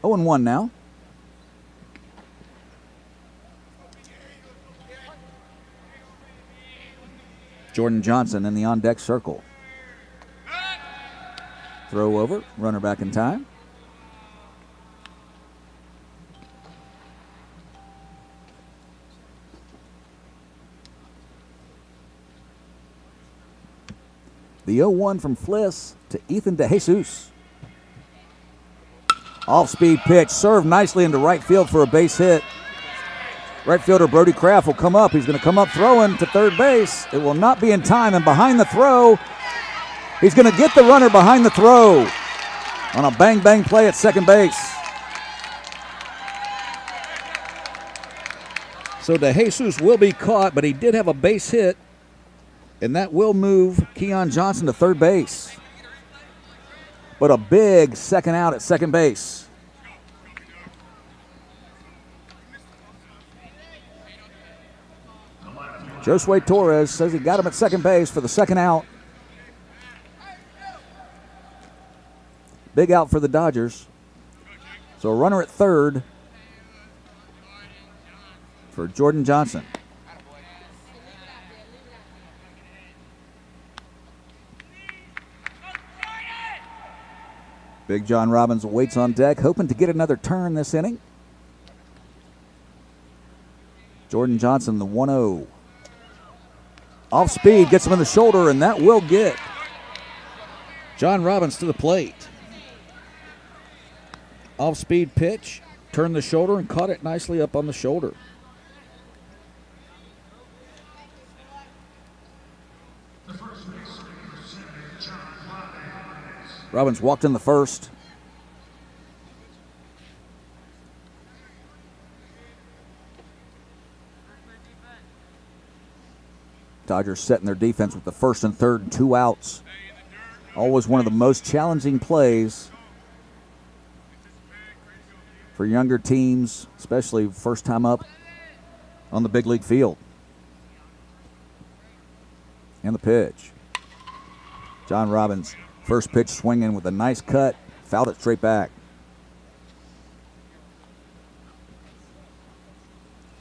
Oh, 0-1 now. Jordan Johnson in the on-deck circle. Throw over, runner back in time. The 0-1 from Fliss to Ethan DeJesus. Off-speed pitch, served nicely into right field for a base hit. Right fielder Brody Craft will come up. He's going to come up throwing to third base. It will not be in time, and behind the throw, he's going to get the runner behind the throw on a bang-bang play at second base. So DeJesus will be caught, but he did have a base hit, and that will move Keon Johnson to third base. But a big second out at second base. Josue Torres says he got him at second base for the second out. Big out for the Dodgers. So a runner at third for Jordan Johnson. Big John Robbins waits on deck, hoping to get another turn this inning. Jordan Johnson, the 1-0. Off speed, gets him in the shoulder, and that will get John Robbins to the plate. Off speed pitch, turned the shoulder and caught it nicely up on the shoulder. Robbins walked in the first. Dodgers setting their defense with the first and third and 2 outs. Always one of the most challenging plays for younger teams, especially first time up on the big league field. And the pitch. John Robbins, first pitch swinging with a nice cut, fouled it straight back.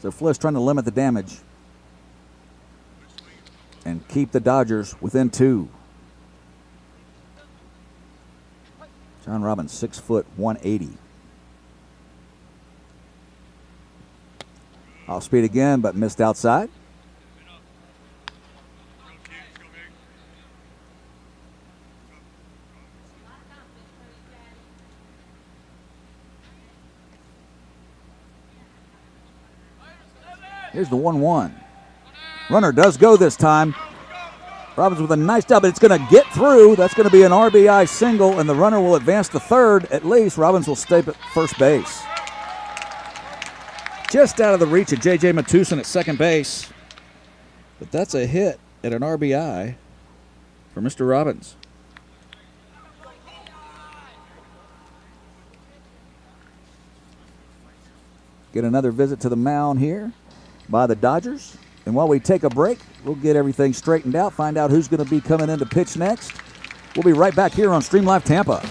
So Fliss trying to limit the damage and keep the Dodgers within 2. John Robbins, 6 foot, 180. Off speed again, but missed outside. Here's the 1-1. Runner does go this time. Robbins with a nice job, but it's going to get through. That's going to be an RBI single, and the runner will advance to third. At least Robbins will stay at first base. Just out of the reach of J.J. Matusin at second base. But that's a hit at an RBI for Mr. Robbins. Get another visit to the mound here by the Dodgers. And while we take a break, we'll get everything straightened out, find out who's going to be coming in to pitch next. We'll be right back here on Stream Live Tampa.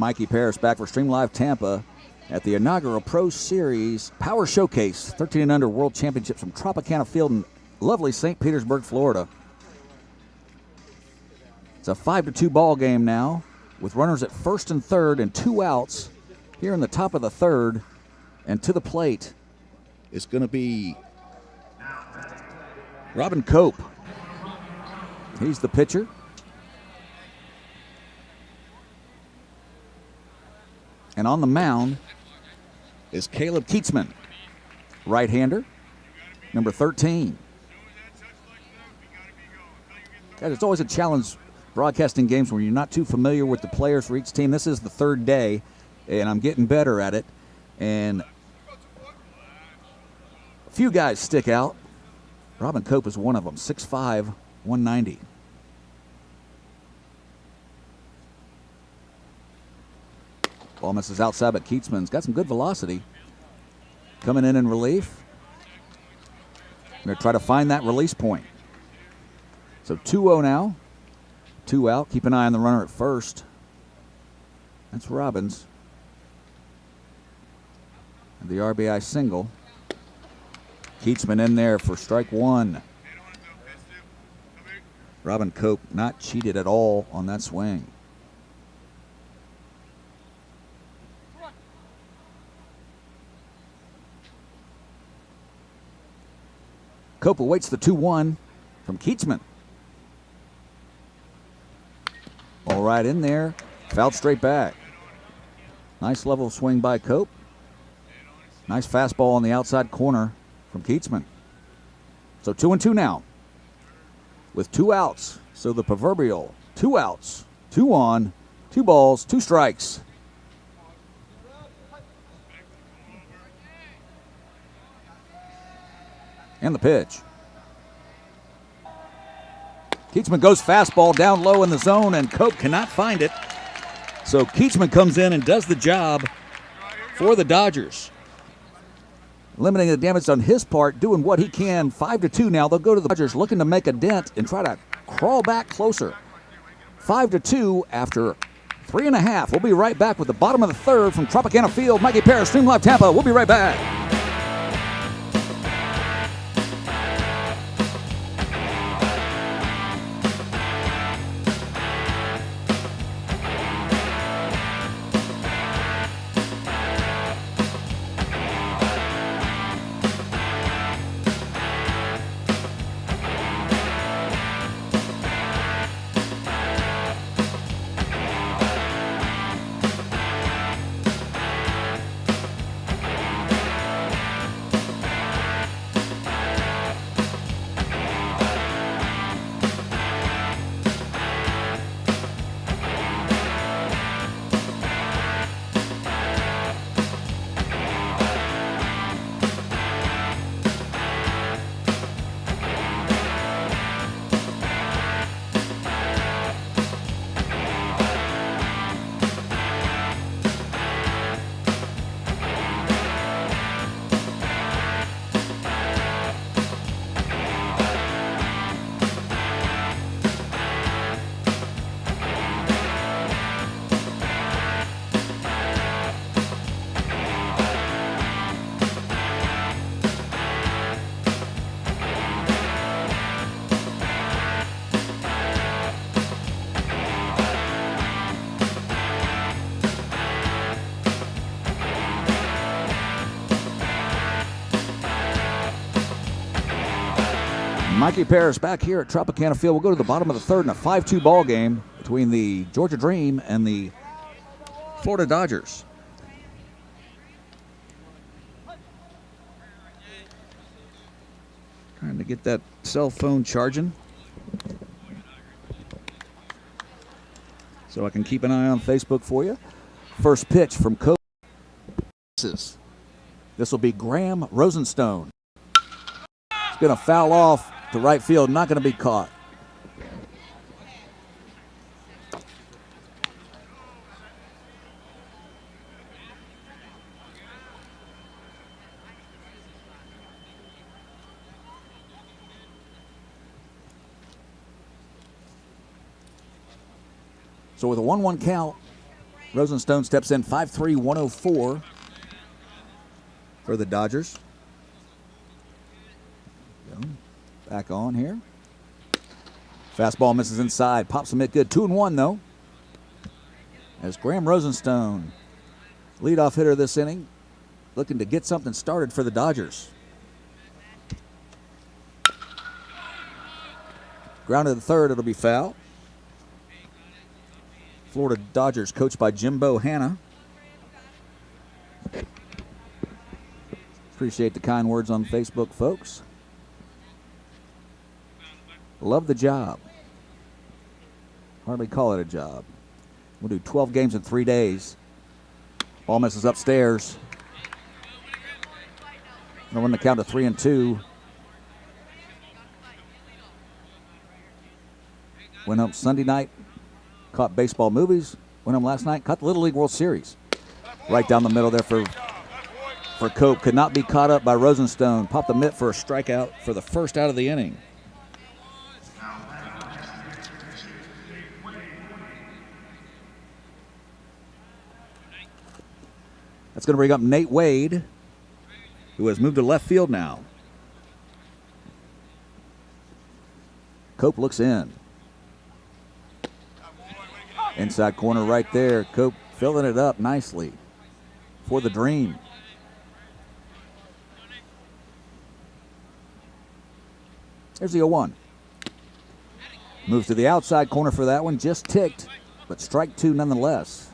Mikey Parrish back for Stream Live Tampa at the inaugural Pro Series Power Showcase 13 and under World Championships from Tropicana Field in lovely St. Petersburg, Florida. It's a 5-2 ball game now with runners at first and third and 2 outs here in the top of the third. And to the plate is going to be Robin Cope. He's the pitcher. And on the mound is Caleb Keatsman, right-hander, number 13. Guys, it's always a challenge broadcasting games when you're not too familiar with the players for each team. This is the third day, and I'm getting better at it. And a few guys stick out. Robin Cope is one of them, 6'5", 190. Ball misses outside, but Keatsman's got some good velocity. Coming in relief. Going to try to find that release point. So 2-0 now. 2 out. Keep an eye on the runner at first. That's Robbins. And the RBI single. Keatsman in there for strike one. Robin Cope not cheated at all on that swing. Cope awaits the 2-1 from Keatsman. All right in there, fouled straight back. Nice level swing by Cope. Nice fastball on the outside corner from Keatsman. So 2-2 now with 2 outs. So the proverbial 2 outs, 2 on, 2 balls, 2 strikes. And the pitch. Keatsman goes fastball down low in the zone, and Cope cannot find it. So Keatsman comes in and does the job for the Dodgers. Limiting the damage on his part, doing what he can. 5-2 now. They'll go to the Dodgers looking to make a dent and try to crawl back closer. 5-2 after 3.5. We'll be right back with the bottom of the third from Tropicana Field. Mikey Parrish, Stream Live Tampa. We'll be right back. Mikey Parrish back here at Tropicana Field. We'll go to the bottom of the third in a 5-2 ball game between the Georgia Dream and the Florida Dodgers. Trying to get that cell phone charging so I can keep an eye on Facebook for you. First pitch from Cope. This will be Graham Rosenstone. It's going to foul off to right field, not going to be caught. So with a 1-1 count, Rosenstone steps in 5'3", 104. for the Dodgers. Back on here. Fastball misses inside. Pops him it good. 2-1 though. As Graham Rosenstone, leadoff hitter this inning, looking to get something started for the Dodgers. Grounded to third, it'll be foul. Florida Dodgers coached by Jimbo Hanna. Appreciate the kind words on Facebook, folks. Love the job. Hardly call it a job. We'll do 12 games in 3 days. Ball misses upstairs. Gonna run the count to 3-2. Went home Sunday night. Caught baseball movies. Went home last night. Caught the Little League World Series. Right down the middle there for Cope. Could not be caught up by Rosenstone. Popped the mitt for a strikeout for the first out of the inning. That's going to bring up Nate Wade, who has moved to left field now. Cope looks in. Inside corner right there. Cope filling it up nicely for the Dream. There's the 0-1. Moves to the outside corner for that one. Just ticked, but strike two nonetheless.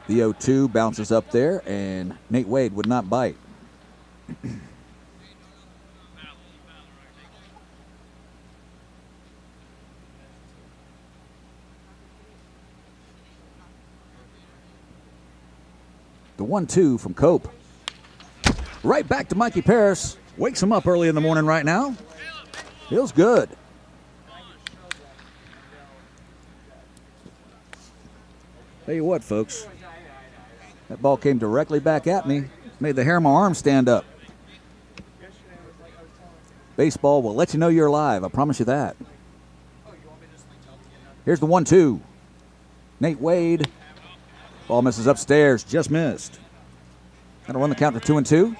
The 0-2 bounces up there, and Nate Wade would not bite. The 1-2 from Cope. Right back to Mikey Paris. Wakes him up early in the morning right now. Feels good. Tell you what, folks. That ball came directly back at me. Made the hair on my arm stand up. Baseball will let you know you're alive. I promise you that. Here's the 1-2. Nate Wade. Ball misses upstairs. Just missed. That'll run the count to 2-2.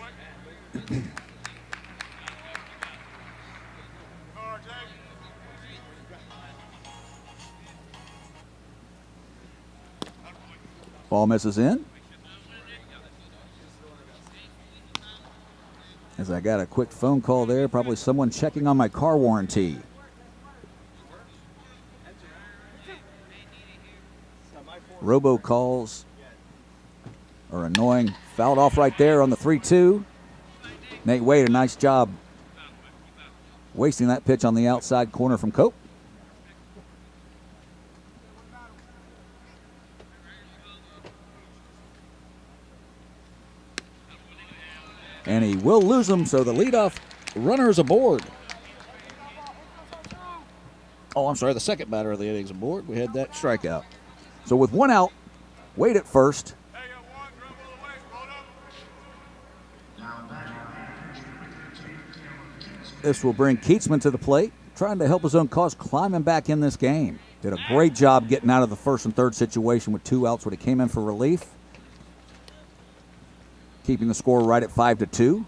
Ball misses in. As I got a quick phone call there, probably someone checking on my car warranty. Robocalls are annoying. Fouled off right there on the 3-2. Nate Wade, a nice job wasting that pitch on the outside corner from Cope. And he will lose them, so the leadoff runner is aboard. Oh, I'm sorry, the second batter of the innings aboard. We had that strikeout. So with one out, Wade at first. This will bring Keatsman to the plate, trying to help his own cause, climbing back in this game. Did a great job getting out of the first and third situation with 2 outs when he came in for relief. Keeping the score right at 5-2.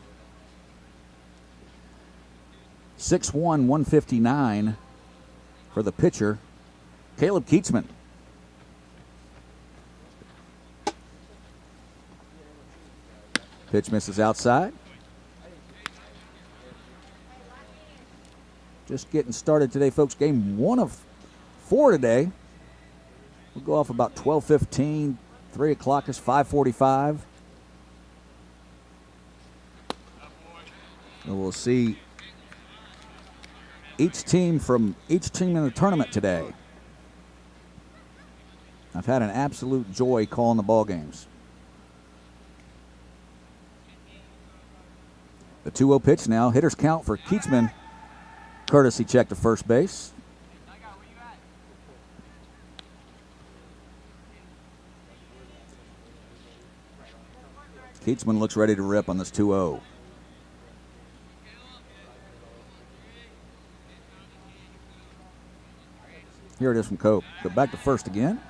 6'1", 159 for the pitcher, Caleb Keatsman. Pitch misses outside. Just getting started today, folks. Game 1 of 4 today. We'll go off about 12:15. 3 o'clock is 5:45. And we'll see each team in the tournament today. I've had an absolute joy calling the ball games. The 2-0 pitch now. Hitters count for Keatsman. Courtesy check to first base. Keatsman looks ready to rip on this 2-0. Here it is from Cope. Go back to first again.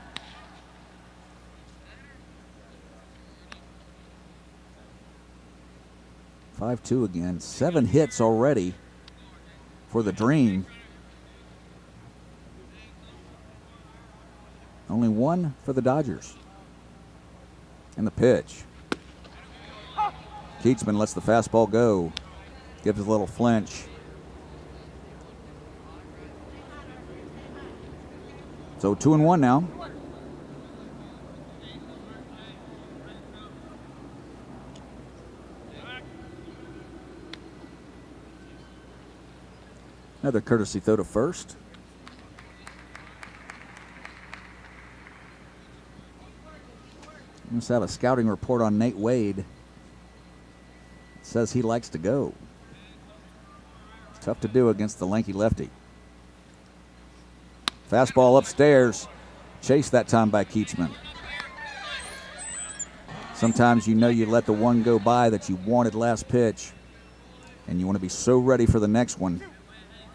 (5-2) again. 7 hits already for the Dream. Only 1 for the Dodgers. And the pitch. Keatsman lets the fastball go. Gives a little flinch. So 2-1 now. Another courtesy throw to first. Let's have a scouting report on Nate Wade. It says he likes to go. Tough to do against the lanky lefty. Fastball upstairs. Chased that time by Keatsman. Sometimes you know you let the one go by that you wanted last pitch, and you want to be so ready for the next one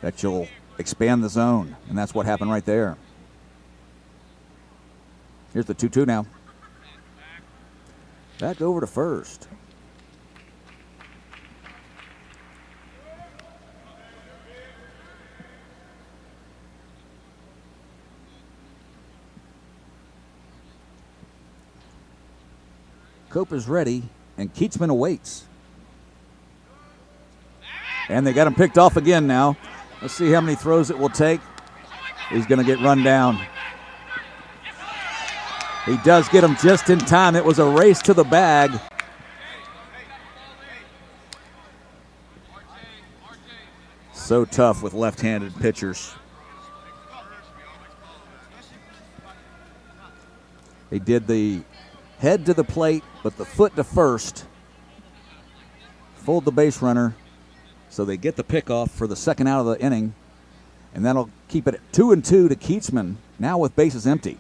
that you'll expand the zone, and that's what happened right there. Here's the 2-2 now. Back over to first. Cope is ready, and Keatsman awaits. And they got him picked off again now. Let's see how many throws it will take. He's going to get run down. He does get him just in time. It was a race to the bag. So tough with left-handed pitchers. He did the head to the plate, but the foot to first. Fooled the base runner, so they get the pickoff for the second out of the inning, and that'll keep it at 2-2 to Keatsman, now with bases empty.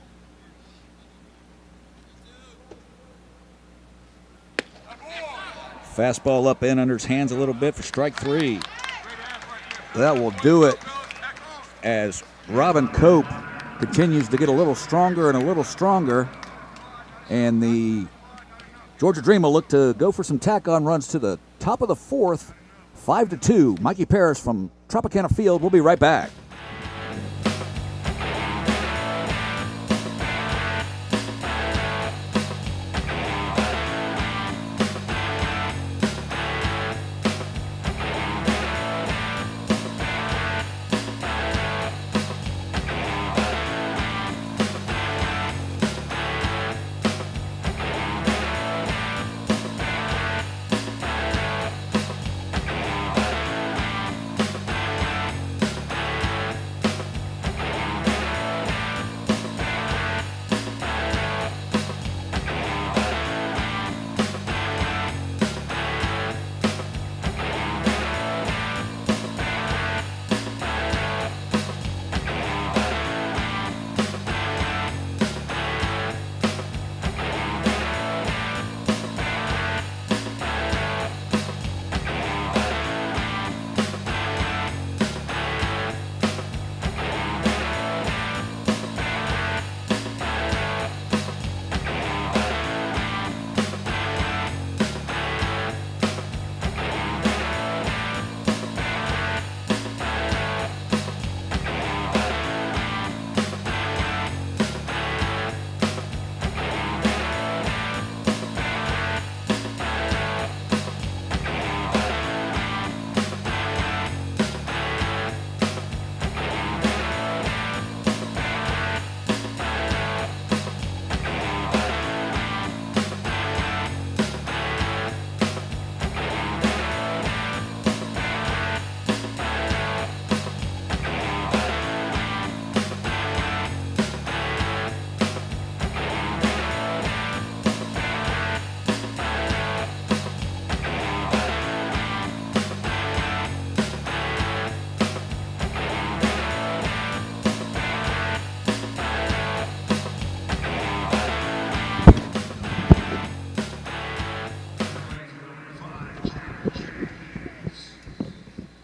Fastball up in under his hands a little bit for strike 3. That will do it as Robin Cope continues to get a little stronger and a little stronger. And the Georgia Dream will look to go for some tack-on runs to the top of the 4th, 5-2. Mikey Parrish from Tropicana Field. We'll be right back.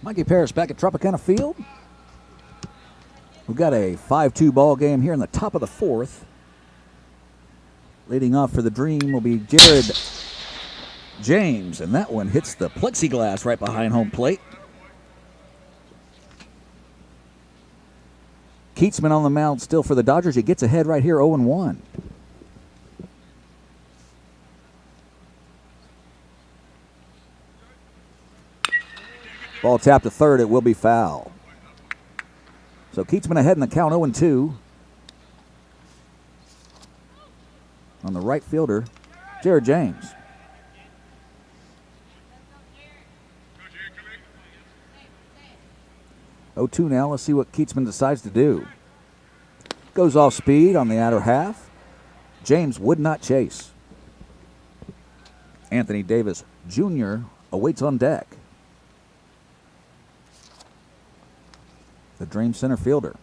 Mikey Parrish back at Tropicana Field. We've got a 5-2 ball game here in the top of the fourth. Leading off for the Dream will be Jared James, and that one hits the plexiglass right behind home plate. Keatsman on the mound still for the Dodgers. He gets ahead right here, 0-1. Ball tapped to third. It will be foul. So Keatsman ahead in the count, 0-2. On the right fielder, Jared James. Oh, 2 now. Let's see what Keatsman decides to do. Goes off speed on the outer half. James would not chase. Anthony Davis Jr. awaits on deck. The Dream center fielder.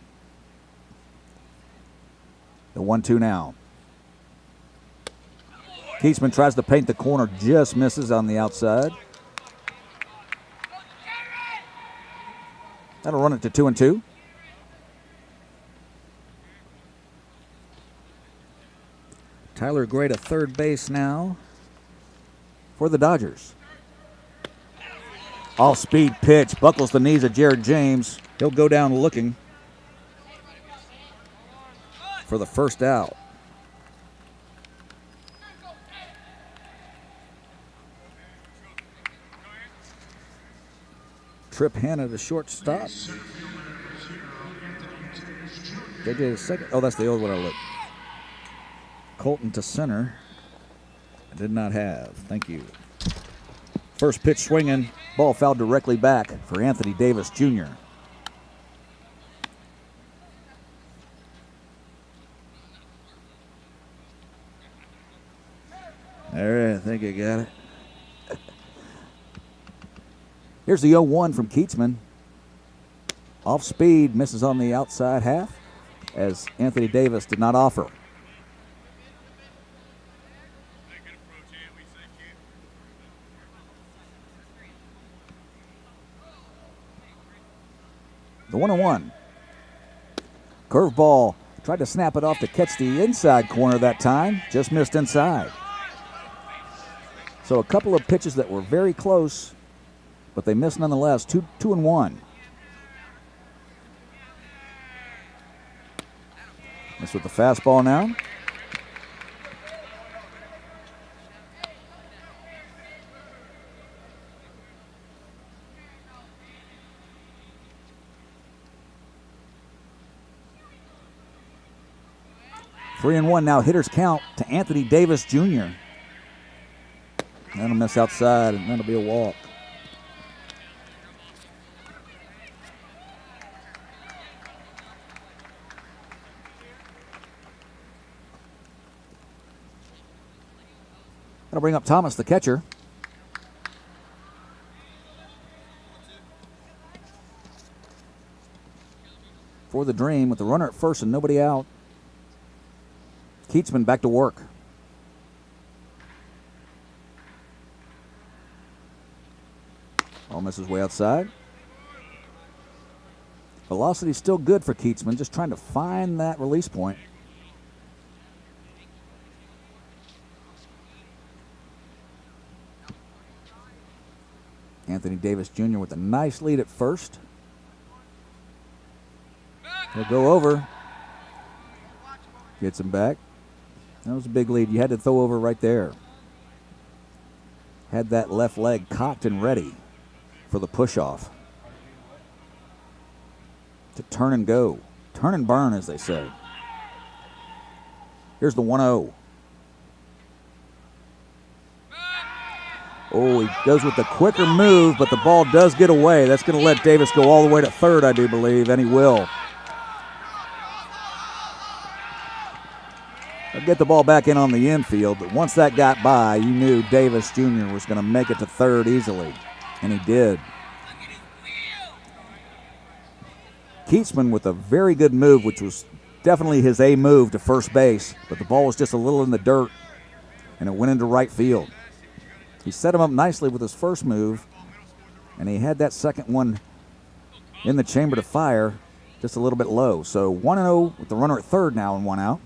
The 1-2 now. Keatsman tries to paint the corner, just misses on the outside. That'll run it to 2-2. Tyler Gray to third base now for the Dodgers. Off-speed pitch, buckles the knees of Jared James. He'll go down looking for the first out. Trip Hanna to shortstop. JJ to second. Oh, that's the old one I looked. Colton to center. I did not have. Thank you. First pitch swinging. Ball fouled directly back for Anthony Davis Jr. All right, I think I got it. Here's the 0-1 from Keatsman. Off speed, misses on the outside half as Anthony Davis did not offer. The 1-1. Curveball, tried to snap it off to catch the inside corner that time, just missed inside. So a couple of pitches that were very close, but they missed nonetheless. 2-1. This with the fastball now. Three and one now. Hitters count to Anthony Davis Jr. That'll miss outside, and that'll be a walk. That'll bring up Thomas, the catcher. For the Dream, with the runner at first and nobody out. Keatsman back to work. Ball misses way outside. Velocity still good for Keatsman, just trying to find that release point. Anthony Davis Jr. with a nice lead at first. He'll go over. Gets him back. That was a big lead. You had to throw over right there. Had that left leg cocked and ready for the push-off. To turn and go. Turn and burn, as they say. Here's the 1-0. Oh, he goes with the quicker move, but the ball does get away. That's going to let Davis go all the way to third, I do believe, and he will. He'll get the ball back in on the infield, but once that got by, you knew Davis Jr. was going to make it to third easily, and he did. Keatsman with a very good move, which was definitely his A move to first base, but the ball was just a little in the dirt, and it went into right field. He set him up nicely with his first move, and he had that second one in the chamber to fire, just a little bit low. So 1-0 with the runner at third now and 1 out.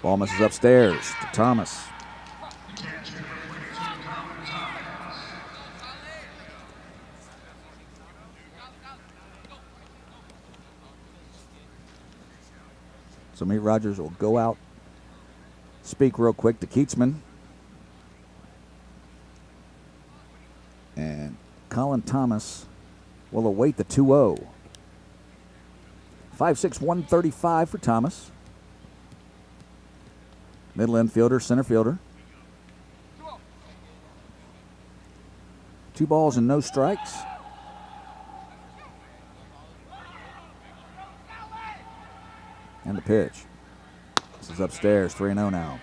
Ball misses upstairs to Thomas. So Meat Rogers will go out, speak real quick to Keatsman. And Colin Thomas will await the 2-0. 5'6", 135 for Thomas. Middle infielder, center fielder. 2 balls and no strikes. And the pitch. This is upstairs, 3-0 now.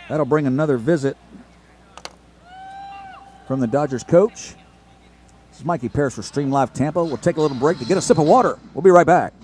That'll bring another visit from the Dodgers coach. This is Mikey Parrish for Stream Live Tampa. We'll take a little break to get a sip of water. We'll be right back.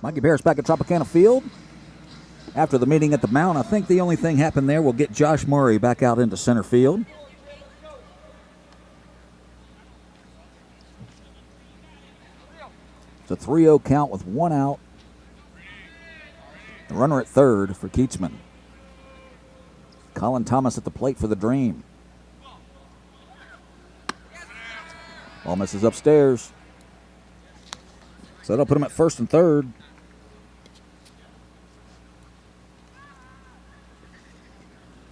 Mikey Parrish back at Tropicana Field. After the meeting at the mound, I think the only thing happened there will get Josh Murray back out into center field. It's a 3-0 count with 1 out. The runner at third for Keatsman. Colin Thomas at the plate for the Dream. Ball misses upstairs. So that'll put him at first and third.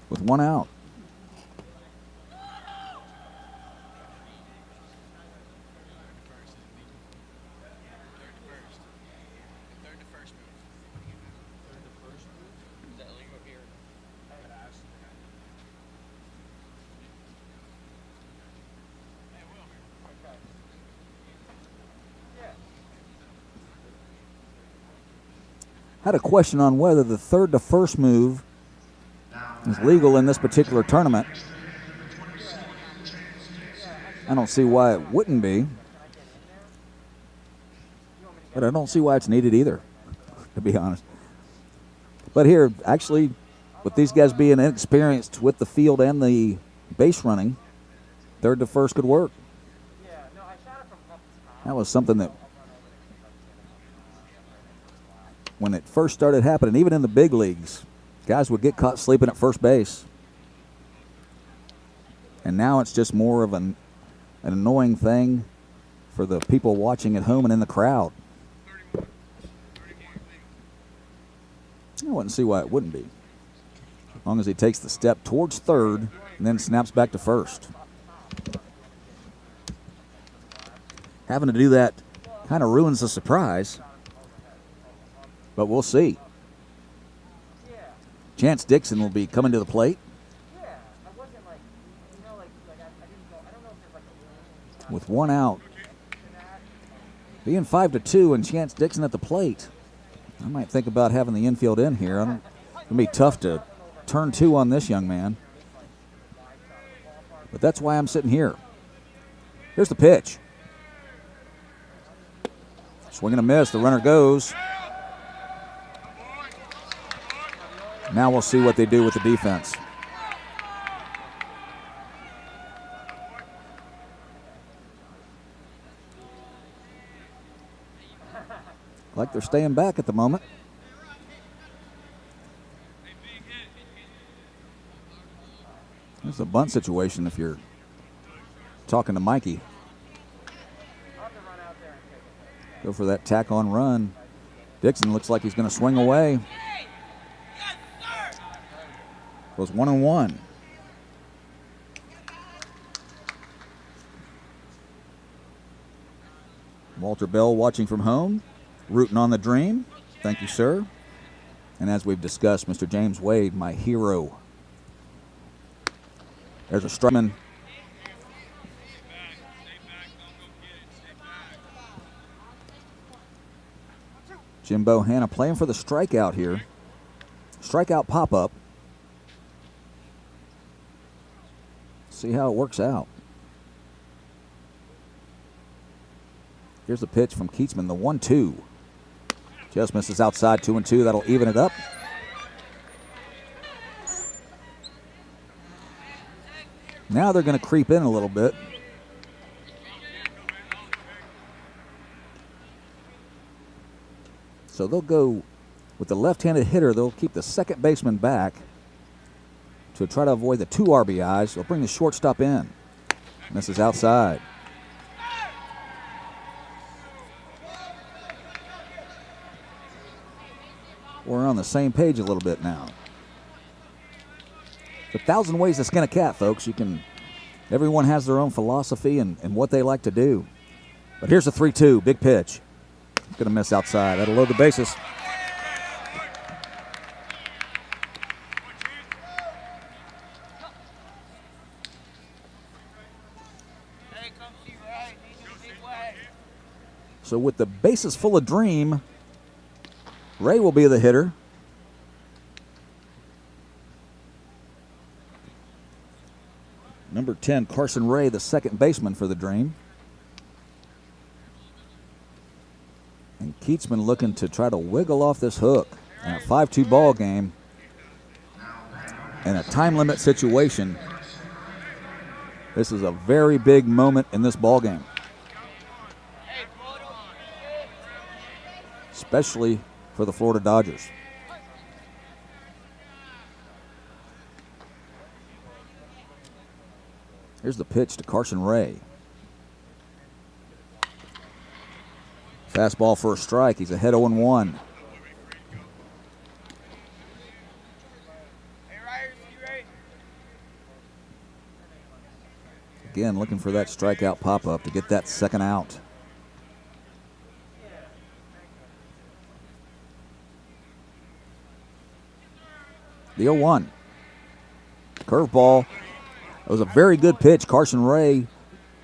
With 1 out. Had a question on whether the third to first move is legal in this particular tournament. I don't see why it wouldn't be, but I don't see why it's needed either, to be honest. But here, actually, with these guys being inexperienced with the field and the base running, third to first could work. That was something that, when it first started happening, even in the big leagues, guys would get caught sleeping at first base. And now it's just more of an annoying thing for the people watching at home and in the crowd. I wouldn't see why it wouldn't be. As long as he takes the step towards third and then snaps back to first. Having to do that kind of ruins the surprise. But we'll see. Chance Dixon will be coming to the plate. With 1 out. Being 5-2 and Chance Dixon at the plate, I might think about having the infield in here. It's going to be tough to turn 2 on this young man. But that's why I'm sitting here. Here's the pitch. Swing and a miss. The runner goes. Now we'll see what they do with the defense. like they're staying back at the moment. It's a bunt situation if you're talking to Mikey. Go for that tack-on run. Dixon looks like he's going to swing away. Goes 1-1. Walter Bell watching from home, rooting on the dream. Thank you, sir. And as we've discussed, Mr. James Wade, my hero. There's a strikeman. Jimbo Hanna playing for the strikeout here. Strikeout pop-up. See how it works out. Here's the pitch from Keatsman, the 1-2. Just misses outside, 2-2. That'll even it up. Now they're going to creep in a little bit. So they'll go with the left-handed hitter. They'll keep the second baseman back to try to avoid the 2 RBIs. They'll bring the shortstop in. Misses outside. We're on the same page a little bit now. 1,000 ways to skin a cat, folks. Everyone has their own philosophy and what they like to do. But here's the 3-2, big pitch. Going to miss outside. That'll load the bases. So with the bases full of dream, Ray will be the hitter. Number 10, Carson Ray, the second baseman for the Dream. And Keatsman looking to try to wiggle off this hook in a 5-2 ball game. In a time limit situation, this is a very big moment in this ball game. Especially for the Florida Dodgers. Here's the pitch to Carson Ray. Fastball for a strike. He's ahead 0-1. Again, looking for that strikeout pop-up to get that second out. The 0-1. Curveball. It was a very good pitch. Carson Ray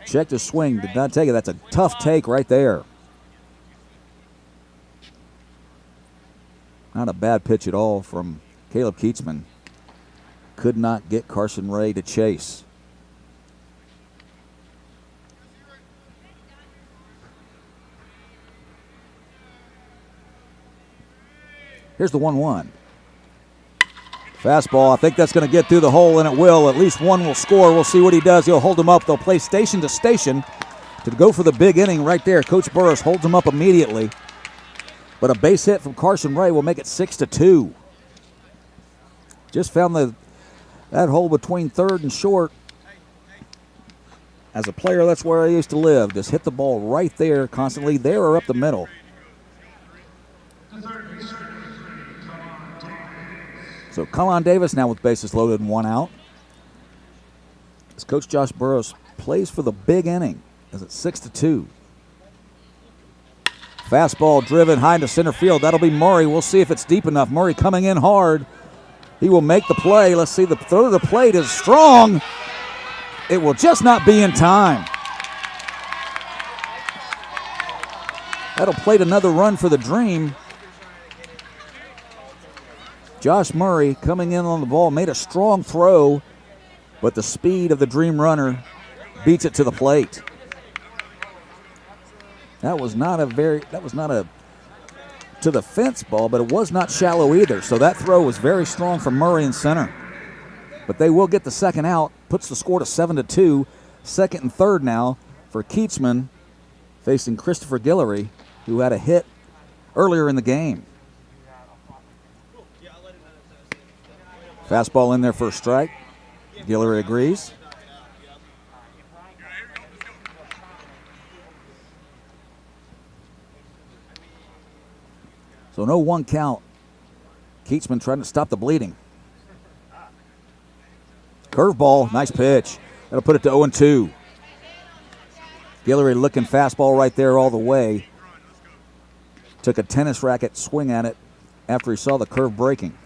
checked his swing, did not take it. That's a tough take right there. Not a bad pitch at all from Caleb Keatsman. Could not get Carson Ray to chase. Here's the 1-1. Fastball, I think that's going to get through the hole, and it will. At least one will score. We'll see what he does. He'll hold him up. They'll play station to station to go for the big inning right there. Coach Burris holds him up immediately. But a base hit from Carson Ray will make it 6-2. Just found that hole between third and short. As a player, that's where I used to live. Just hit the ball right there, constantly there or up the middle. So Collin Davis now with bases loaded and 1 out. As Coach Josh Burrows plays for the big inning as it's 6-2. Fastball driven high into center field. That'll be Murray. We'll see if it's deep enough. Murray coming in hard. He will make the play. Let's see, the throw to the plate is strong. It will just not be in time. That'll plate another run for the Dream. Josh Murray coming in on the ball, made a strong throw, but the speed of the Dream runner beats it to the plate. That was not a to the fence ball, but it was not shallow either. So that throw was very strong from Murray in center. But they will get the second out, puts the score to 7-2. Second and third now for Keatsman facing Christopher Guillory, who had a hit earlier in the game. Fastball in there for a strike. Guillory agrees. So no 1 count. Keatsman trying to stop the bleeding. Curveball, nice pitch. That'll put it to 0-2. Guillory looking fastball right there all the way. Took a tennis racket swing at it after he saw the curve breaking.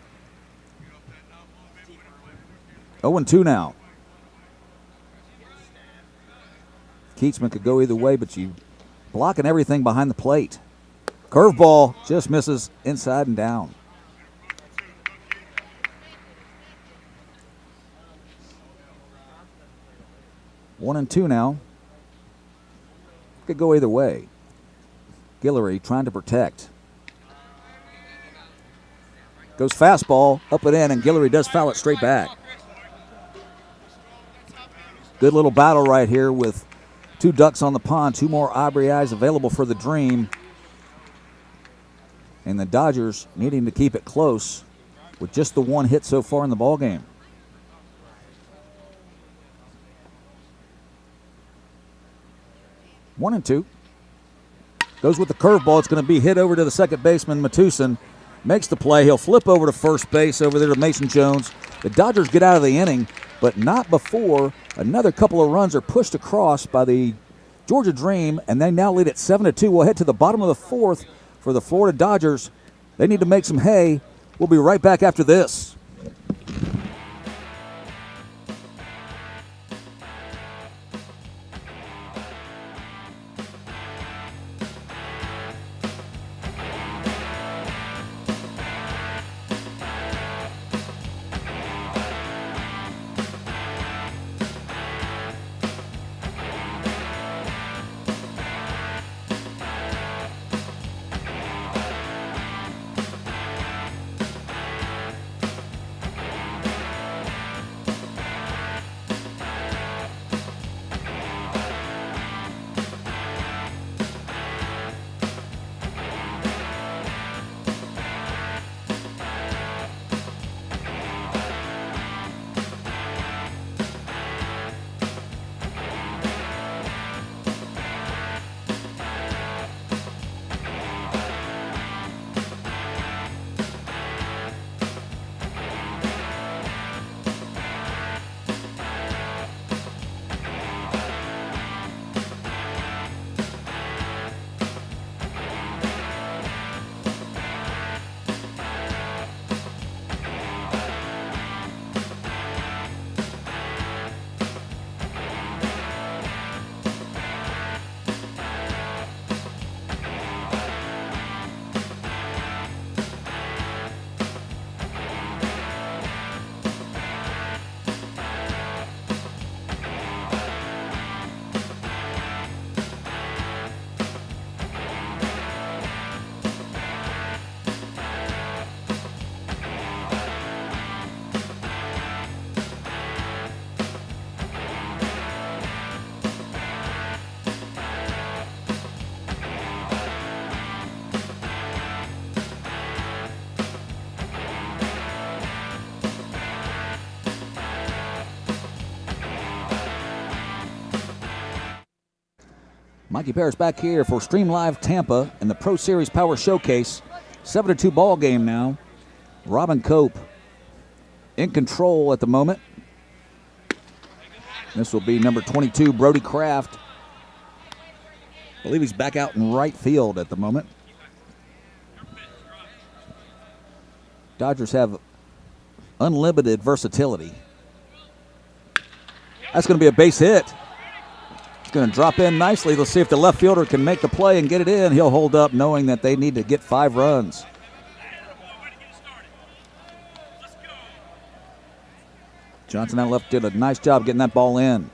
0-2 now. Keatsman could go either way, but you blocking everything behind the plate. Curveball just misses inside and down. 1-2 now. Could go either way. Guillory trying to protect. Goes fastball up and in, and Guillory does foul it straight back. Good little battle right here with 2 ducks on the pond, 2 more Aubrey eyes available for the Dream. And the Dodgers needing to keep it close with just the 1 hit so far in the ballgame. One and two. Goes with the curveball. It's going to be hit over to the second baseman, Matusin. Makes the play. He'll flip over to first base over there to Mason Jones. The Dodgers get out of the inning, but not before another couple of runs are pushed across by the Georgia Dream, and they now lead at 7-2. We'll head to the bottom of the 4th for the Florida Dodgers. They need to make some hay. We'll be right back after this. Mikey Parrish back here for Stream Live Tampa and the Pro Series Power Showcase. 7-2 ball game now. Robin Cope in control at the moment. This will be number 22, Brody Craft. I believe he's back out in right field at the moment. Dodgers have unlimited versatility. That's going to be a base hit. It's going to drop in nicely. Let's see if the left fielder can make the play and get it in. He'll hold up knowing that they need to get 5 runs. Johnson out left did a nice job getting that ball in.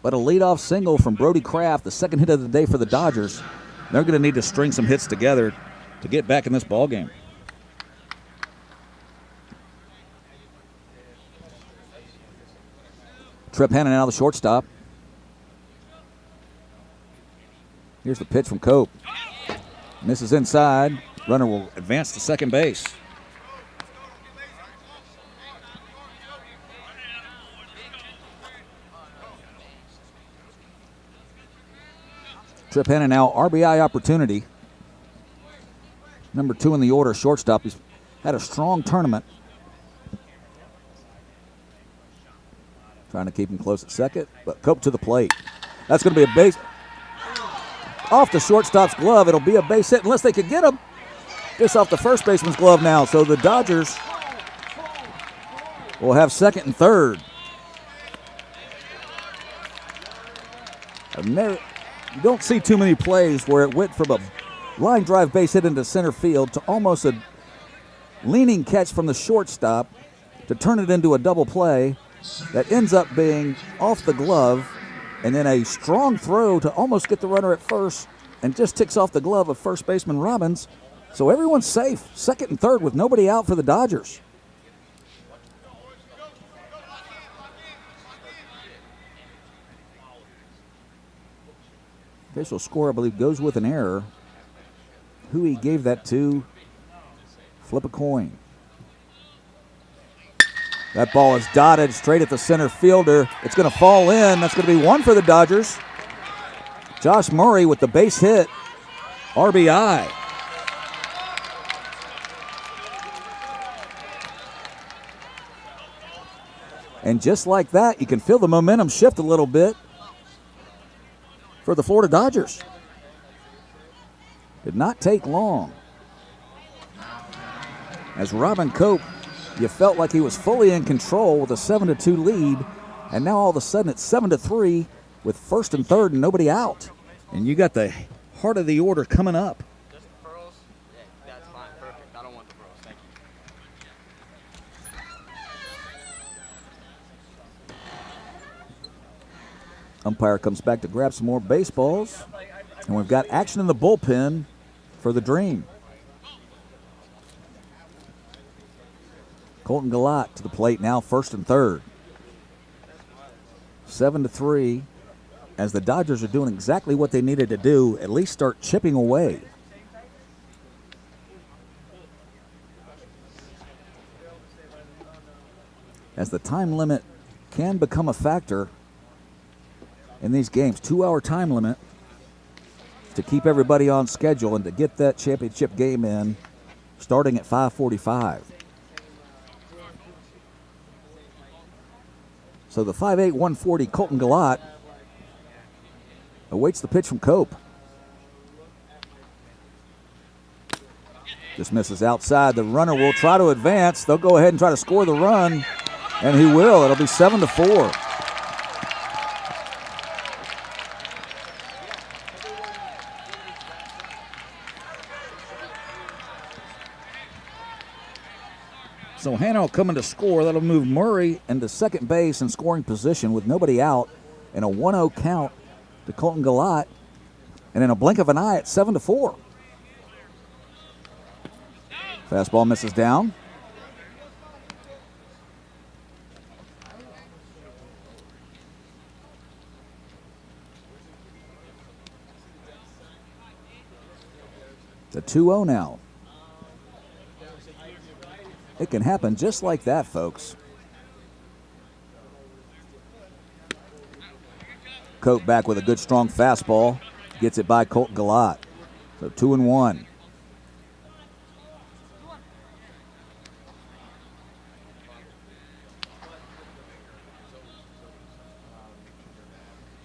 But a leadoff single from Brody Craft, the second hit of the day for the Dodgers. They're going to need to string some hits together to get back in this ball game. Tripp Hannon out of the shortstop. Here's the pitch from Cope. Misses inside. Runner will advance to second base. Trip Hennon now RBI opportunity. Number 2 in the order, shortstop. He's had a strong tournament. Trying to keep him close at second, but Cope to the plate. That's going to be a base. Off the shortstop's glove. It'll be a base hit unless they could get him. This off the first baseman's glove now. So the Dodgers will have second and third. You don't see too many plays where it went from a line drive base hit into center field to almost a leaning catch from the shortstop to turn it into a double play that ends up being off the glove, and then a strong throw to almost get the runner at first and just ticks off the glove of first baseman Robbins. So everyone's safe, second and third with nobody out for the Dodgers. Official score, I believe, goes with an error. Who he gave that to, flip a coin. That ball is dotted straight at the center fielder. It's going to fall in. That's going to be one for the Dodgers. Josh Murray with the base hit. RBI. And just like that, you can feel the momentum shift a little bit for the Florida Dodgers. Did not take long. As Robin Cope, you felt like he was fully in control with a 7-2 lead, and now all of a sudden it's 7-3 with first and third and nobody out. And you got the heart of the order coming up. Just the pearls? Yeah, that's fine. Perfect. I don't want the pearls. Thank you. Umpire comes back to grab some more baseballs, and we've got action in the bullpen for the Dream. Colton Galat to the plate now, first and third. 7-3, as the Dodgers are doing exactly what they needed to do, at least start chipping away. As the time limit can become a factor in these games, 2-hour time limit to keep everybody on schedule and to get that championship game in starting at 5:45. So the 5'8", 140 Colton Galat awaits the pitch from Cope. Just misses outside. The runner will try to advance. They'll go ahead and try to score the run, and he will. It'll be 7-4. So Hanna will come in to score. That'll move Murray into second base in scoring position with nobody out, and a 1-0 count to Colton Galat. And in a blink of an eye, it's 7-4. Fastball misses down. The 2-0 now. It can happen just like that, folks. Cope back with a good, strong fastball. Gets it by Colton Galat. So 2-1.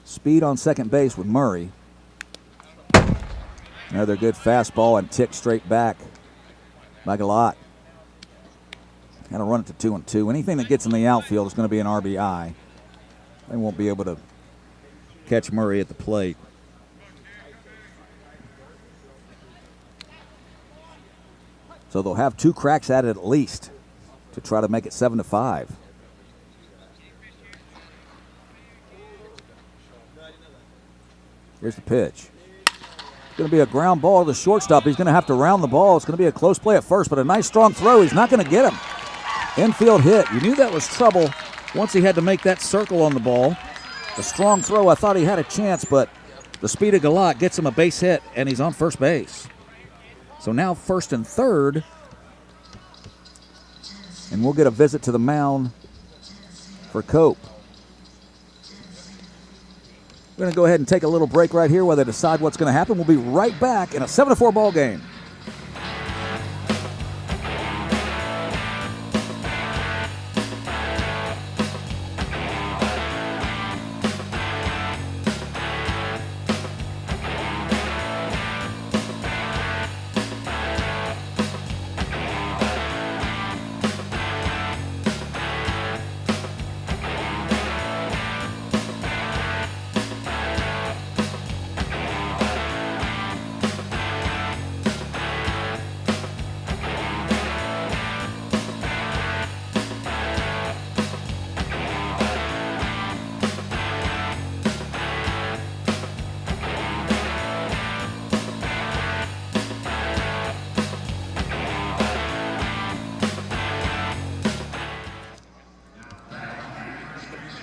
Speed on second base with Murray. Another good fastball and tick straight back by Galat. Got to run it to 2-2. Anything that gets in the outfield is going to be an RBI. They won't be able to catch Murray at the plate. So they'll have 2 cracks at it at least to try to make it 7-5. Here's the pitch. It's going to be a ground ball to the shortstop. He's going to have to round the ball. It's going to be a close play at first, but a nice strong throw. He's not going to get him. Infield hit. You knew that was trouble once he had to make that circle on the ball. The strong throw, I thought he had a chance, but The speed of Galot gets him a base hit, and he's on first base. So now first and third. And we'll get a visit to the mound for Cope. We're going to go ahead and take a little break right here while they decide what's going to happen. We'll be right back in a 7-4 ball game.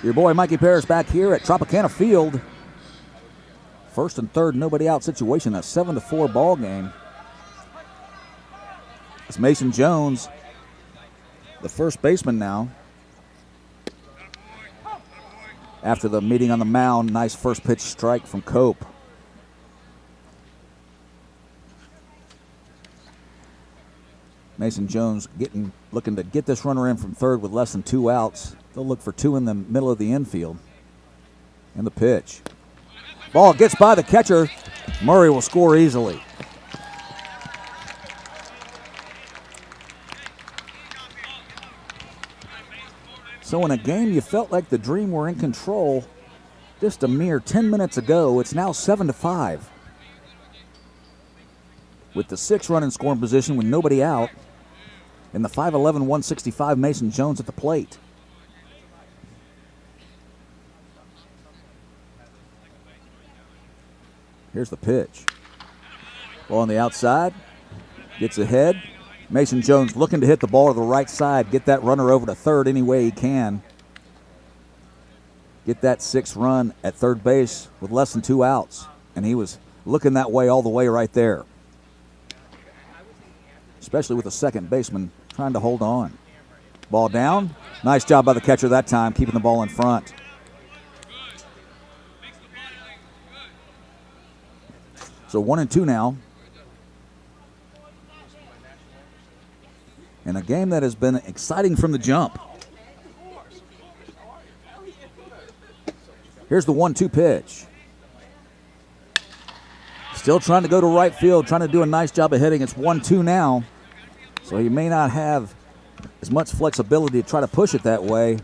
Your boy Mikey Parrish back here at Tropicana Field. First and third, nobody out situation. A 7-4 ball game. It's Mason Jones, the first baseman now. After the meeting on the mound, nice first pitch strike from Cope. Mason Jones looking to get this runner in from third with less than 2 outs. They'll look for 2 in the middle of the infield. And the pitch. Ball gets by the catcher. Murray will score easily. So in a game you felt like the Dream were in control just a mere 10 minutes ago, it's now 7-5. With the 6 run in scoring position with nobody out. And the 5'11", 165 Mason Jones at the plate. Here's the pitch. Ball on the outside. Gets ahead. Mason Jones looking to hit the ball to the right side. Get that runner over to third any way he can. Get that 6th run at third base with less than 2 outs. And he was looking that way all the way right there. Especially with the second baseman trying to hold on. Ball down. Nice job by the catcher that time, keeping the ball in front. So 1-2 now. And a game that has been exciting from the jump. Here's the 1-2 pitch. Still trying to go to right field, trying to do a nice job of hitting. It's 1-2 now. So he may not have as much flexibility to try to push it that way.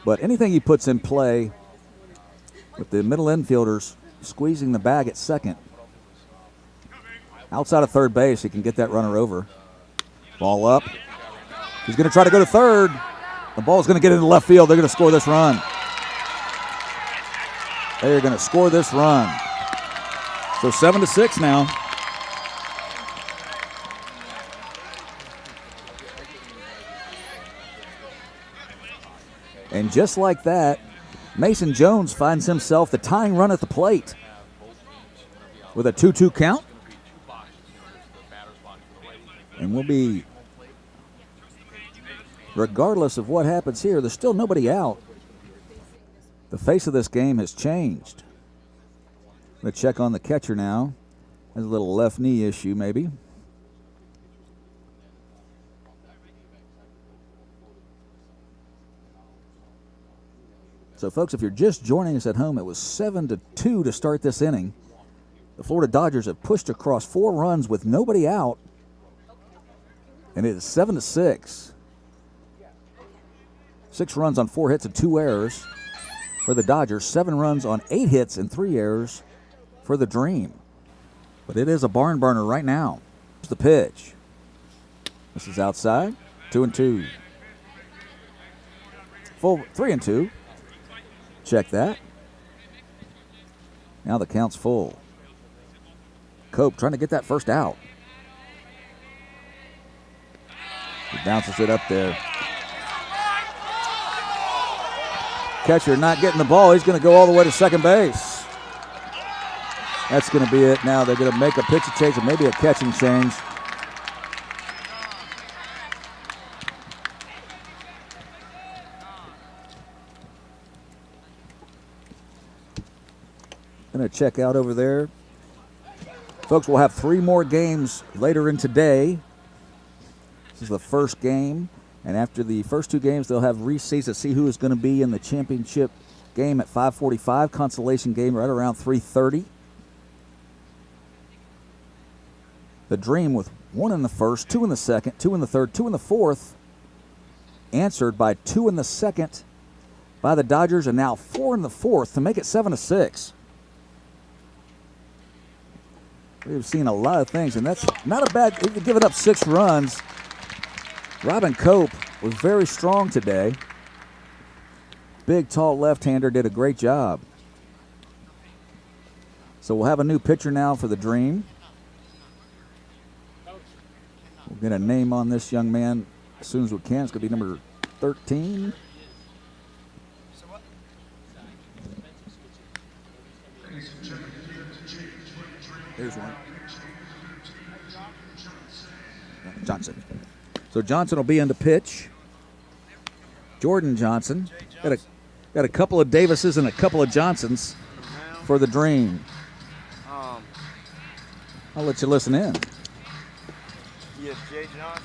But anything he puts in play with the middle infielders squeezing the bag at second. Outside of third base, he can get that runner over. Ball up. He's going to try to go to third. The ball's going to get into left field. They're going to score this run. They're going to score this run. So 7-6 now. And just like that, Mason Jones finds himself the tying run at the plate with a 2-2 count. And we'll be, regardless of what happens here, there's still nobody out. The face of this game has changed. I'm going to check on the catcher now. Has a little left knee issue maybe. So, folks, if you're just joining us at home, it was 7-2 to start this inning. The Florida Dodgers have pushed across 4 runs with nobody out, and it is 7-6. 6 runs on 4 hits and 2 errors for the Dodgers. 7 runs on 8 hits and 3 errors for the Dream. But it is a barn burner right now. Here's the pitch. This is outside. 2-2. Full 3-2. Check that. Now the count's full. Cope trying to get that first out. He bounces it up there. Catcher not getting the ball. He's going to go all the way to second base. That's going to be it. Now they're going to make a pitch change and maybe a catching change. Going to check out over there. Folks, we'll have 3 more games later in today. This is the first game. And after the first 2 games, they'll have reseeds to see who is going to be in the championship game at 5:45. Consolation game right around 3:30. The Dream with 1 in the first, 2 in the second, 2 in the third, 2 in the fourth. Answered by 2 in the second by the Dodgers, and now 4 in the fourth to make it 7-6. We've seen a lot of things, and that's not a bad, giving up 6 runs. Robin Cope was very strong today. Big, tall left-hander did a great job. So we'll have a new pitcher now for the Dream. We'll get a name on this young man as soon as we can. It's going to be number 13. Here's one. Johnson. So Johnson will be in the pitch. Jordan Johnson. Got a couple of Davises and a couple of Johnsons for the Dream. I'll let you listen in. Yes, Jay Johnson.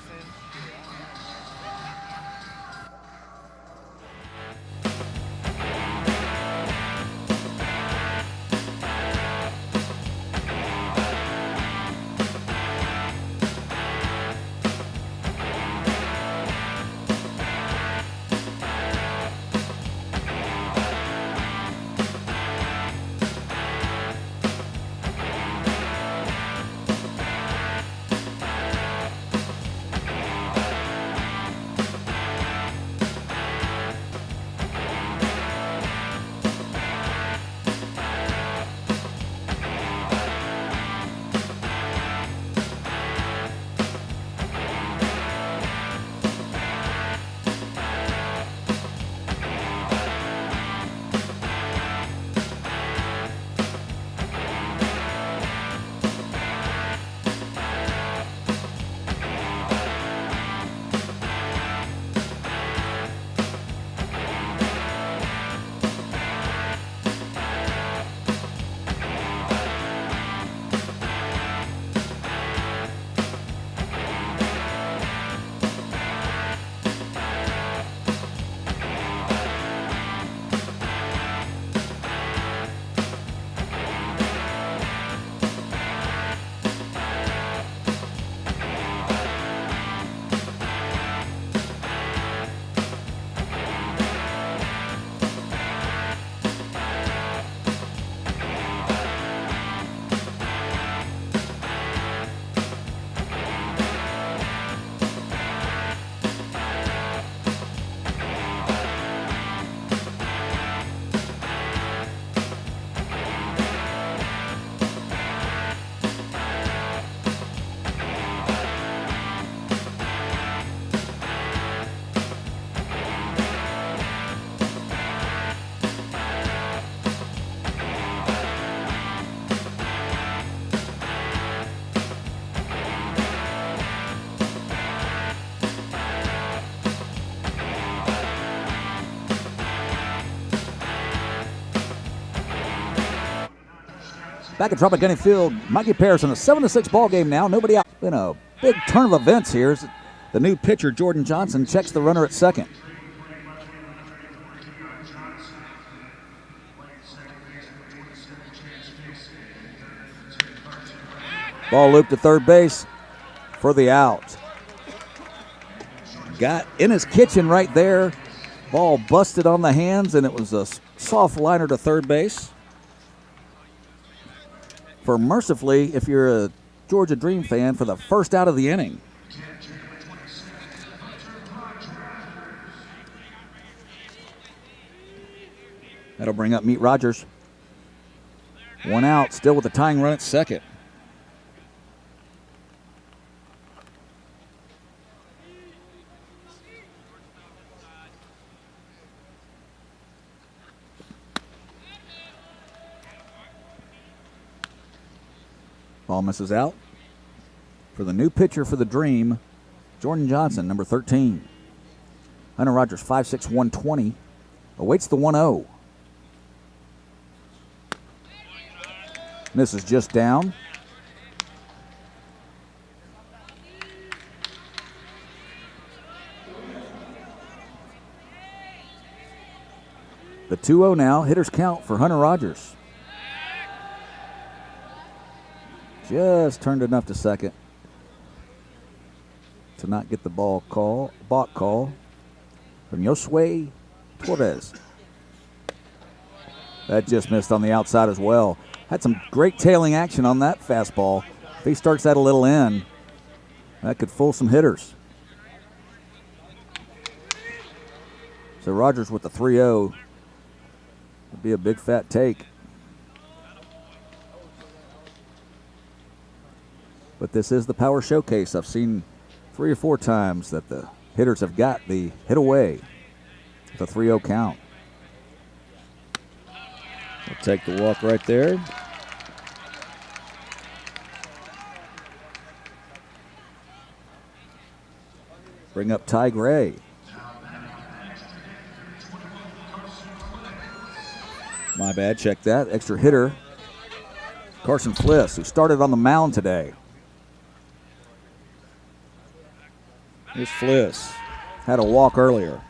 Back at Tropicana Field, Mikey Parris in a 7-6 ball game now. Nobody out. Been a big turn of events here. The new pitcher, Jordan Johnson, checks the runner at second. Ball looped to third base for the out. Got in his kitchen right there. Ball busted on the hands, and it was a soft liner to third base. For mercifully, if you're a Georgia Dream fan, for the first out of the inning. That'll bring up Meet Rogers. 1 out, still with the tying run at second. Ball misses out. For the new pitcher for the Dream, Jordan Johnson, number 13. Hunter Rogers, 5'6", 120, awaits the 1-0. This is just down. The 2-0 now. Hitters count for Hunter Rogers. Just turned enough to second to not get the balk call from Josue Torres. That just missed on the outside as well. Had some great tailing action on that fastball. If he starts that a little in, that could fool some hitters. So Rogers with the 3-0 would be a big fat take. But this is the Power Showcase. I've seen 3 or 4 times that the hitters have got the hit away. The 3-0 count. We'll take the walk right there. Bring up Ty Gray. My bad, check that. Extra hitter, Carson Fliss, who started on the mound today. Here's Fliss. Had a walk earlier.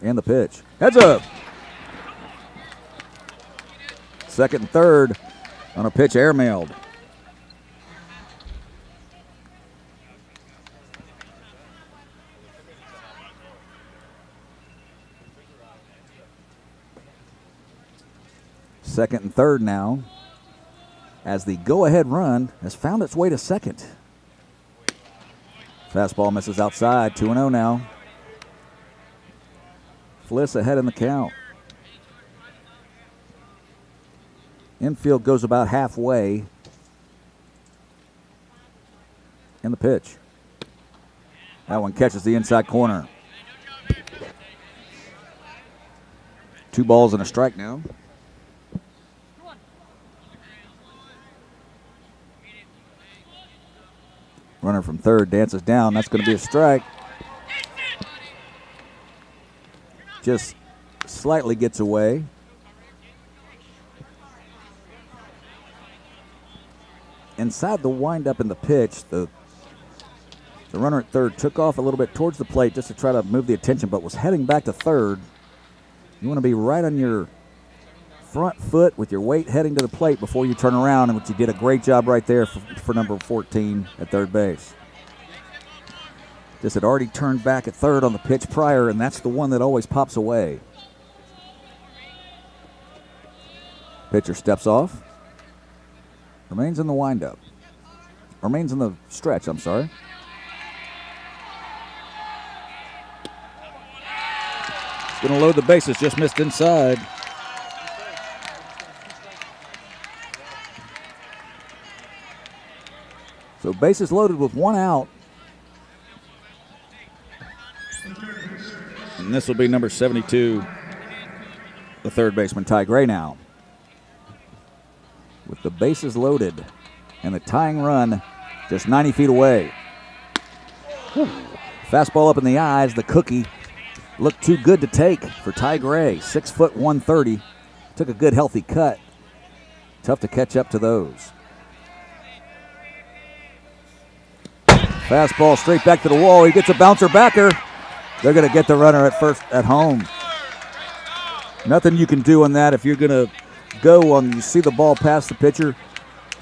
And the pitch. Heads up. Second and third on a pitch airmailed. Second and third now, as the go-ahead run has found its way to second. Fastball misses outside, 2-0 now. Fliss ahead in the count. Infield goes about halfway. And the pitch. That one catches the inside corner. 2 balls and a strike now. Runner from third dances down. That's going to be a strike. Just slightly gets away. Inside the windup in the pitch, the runner at third took off a little bit towards the plate just to try to move the attention, but was heading back to third. You want to be right on your front foot with your weight heading to the plate before you turn around, and which you did a great job right there for number 14 at third base. Just had already turned back at third on the pitch prior, and that's the one that always pops away. Pitcher steps off. Remains in the windup. Remains in the stretch, I'm sorry. He's going to load the bases, just missed inside. So bases loaded with 1 out. And this will be number 72, the third baseman, Ty Gray now. With the bases loaded and the tying run just 90 feet away. Whew. Fastball up in the eyes. The cookie looked too good to take for Ty Gray. 6 foot 130. Took a good healthy cut. Tough to catch up to those. Fastball straight back to the wall. He gets a bouncer backer. They're going to get the runner at first at home. Nothing you can do on that if you're going to go on. You see the ball past the pitcher.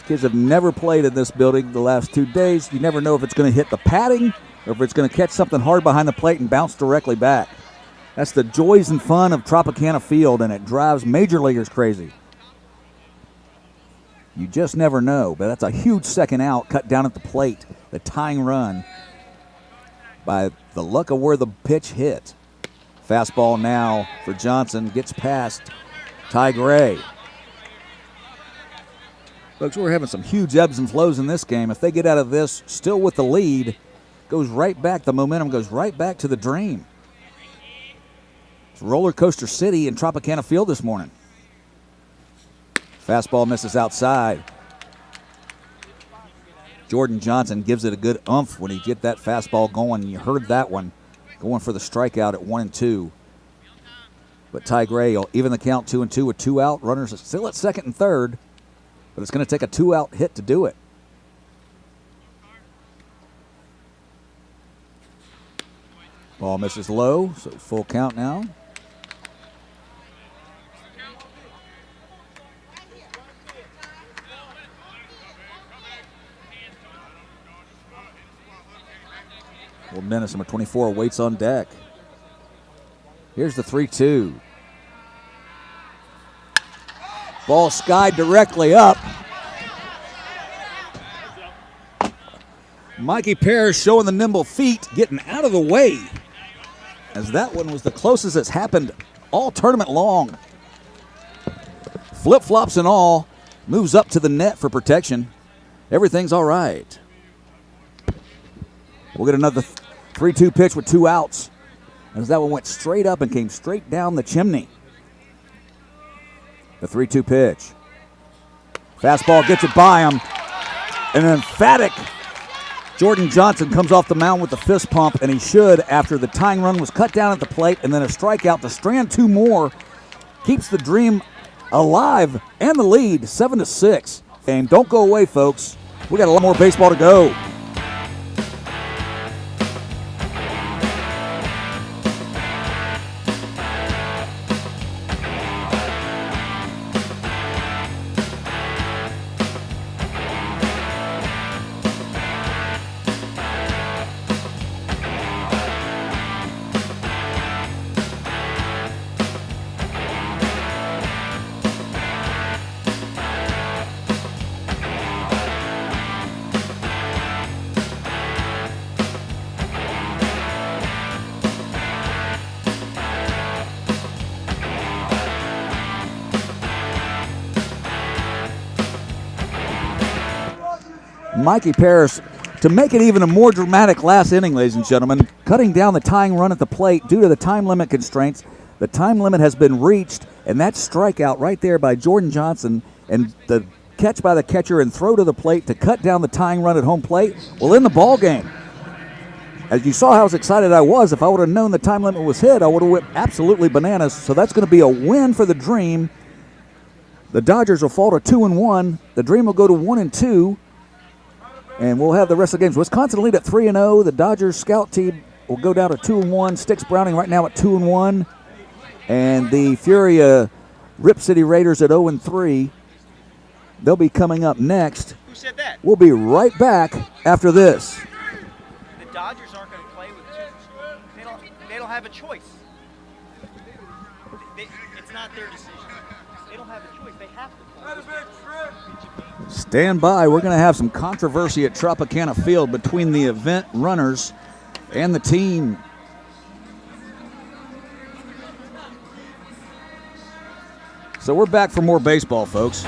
Kids have never played in this building the last 2 days. You never know if it's going to hit the padding or if it's going to catch something hard behind the plate and bounce directly back. That's the joys and fun of Tropicana Field, and it drives major leaguers crazy. You just never know, but that's a huge second out cut down at the plate. The tying run by the luck of where the pitch hit. Fastball now for Johnson. Gets past Ty Gray. Folks, we're having some huge ebbs and flows in this game. If they get out of this still with the lead, goes right back. The momentum goes right back to the Dream. It's roller coaster city in Tropicana Field this morning. Fastball misses outside. Jordan Johnson gives it a good oomph when he get that fastball going. You heard that one going for the strikeout at 1-2. But Ty Gray will even the count 2-2 with 2 out. Runners are still at second and third, but it's going to take a 2-out hit to do it. Ball misses low, so full count now. Will Menace, number 24, waits on deck. Here's the 3-2. Ball skied directly up. Mikey Parrish showing the nimble feet, getting out of the way, as that one was the closest it's happened all tournament long. Flip-flops and all, moves up to the net for protection. Everything's all right. We'll get another 3-2 pitch with 2 outs, as that one went straight up and came straight down the chimney. The 3-2 pitch. Fastball gets it by him. And an emphatic Jordan Johnson comes off the mound with the fist pump, and he should after the tying run was cut down at the plate, and then a strikeout to strand 2 more. Keeps the Dream alive and the lead, 7-6. And don't go away, folks. We got a lot more baseball to go. Mikey Parrish to make it even a more dramatic last inning, ladies and gentlemen, cutting down the tying run at the plate due to the time limit constraints. The time limit has been reached, and that strikeout right there by Jordan Johnson and the catch by the catcher and throw to the plate to cut down the tying run at home plate will end the ball game. As you saw how excited I was, if I would have known the time limit was hit, I would have went absolutely bananas. So that's going to be a win for the Dream. The Dodgers will fall to 2-1. The Dream will go to 1-2. And we'll have the rest of the games. Wisconsin lead at 3-0. The Dodgers scout team will go down to 2-1. Sticks Browning right now at 2-1. And the Furia Rip City Raiders at 0-3. They'll be coming up next. Who said that? We'll be right back after this. The Dodgers aren't going to play with 2. They don't have a choice. It's not their decision. They don't have a choice. They have to play. Stand by. We're going to have some controversy at Tropicana Field between the event runners and the team. So we're back for more baseball, folks.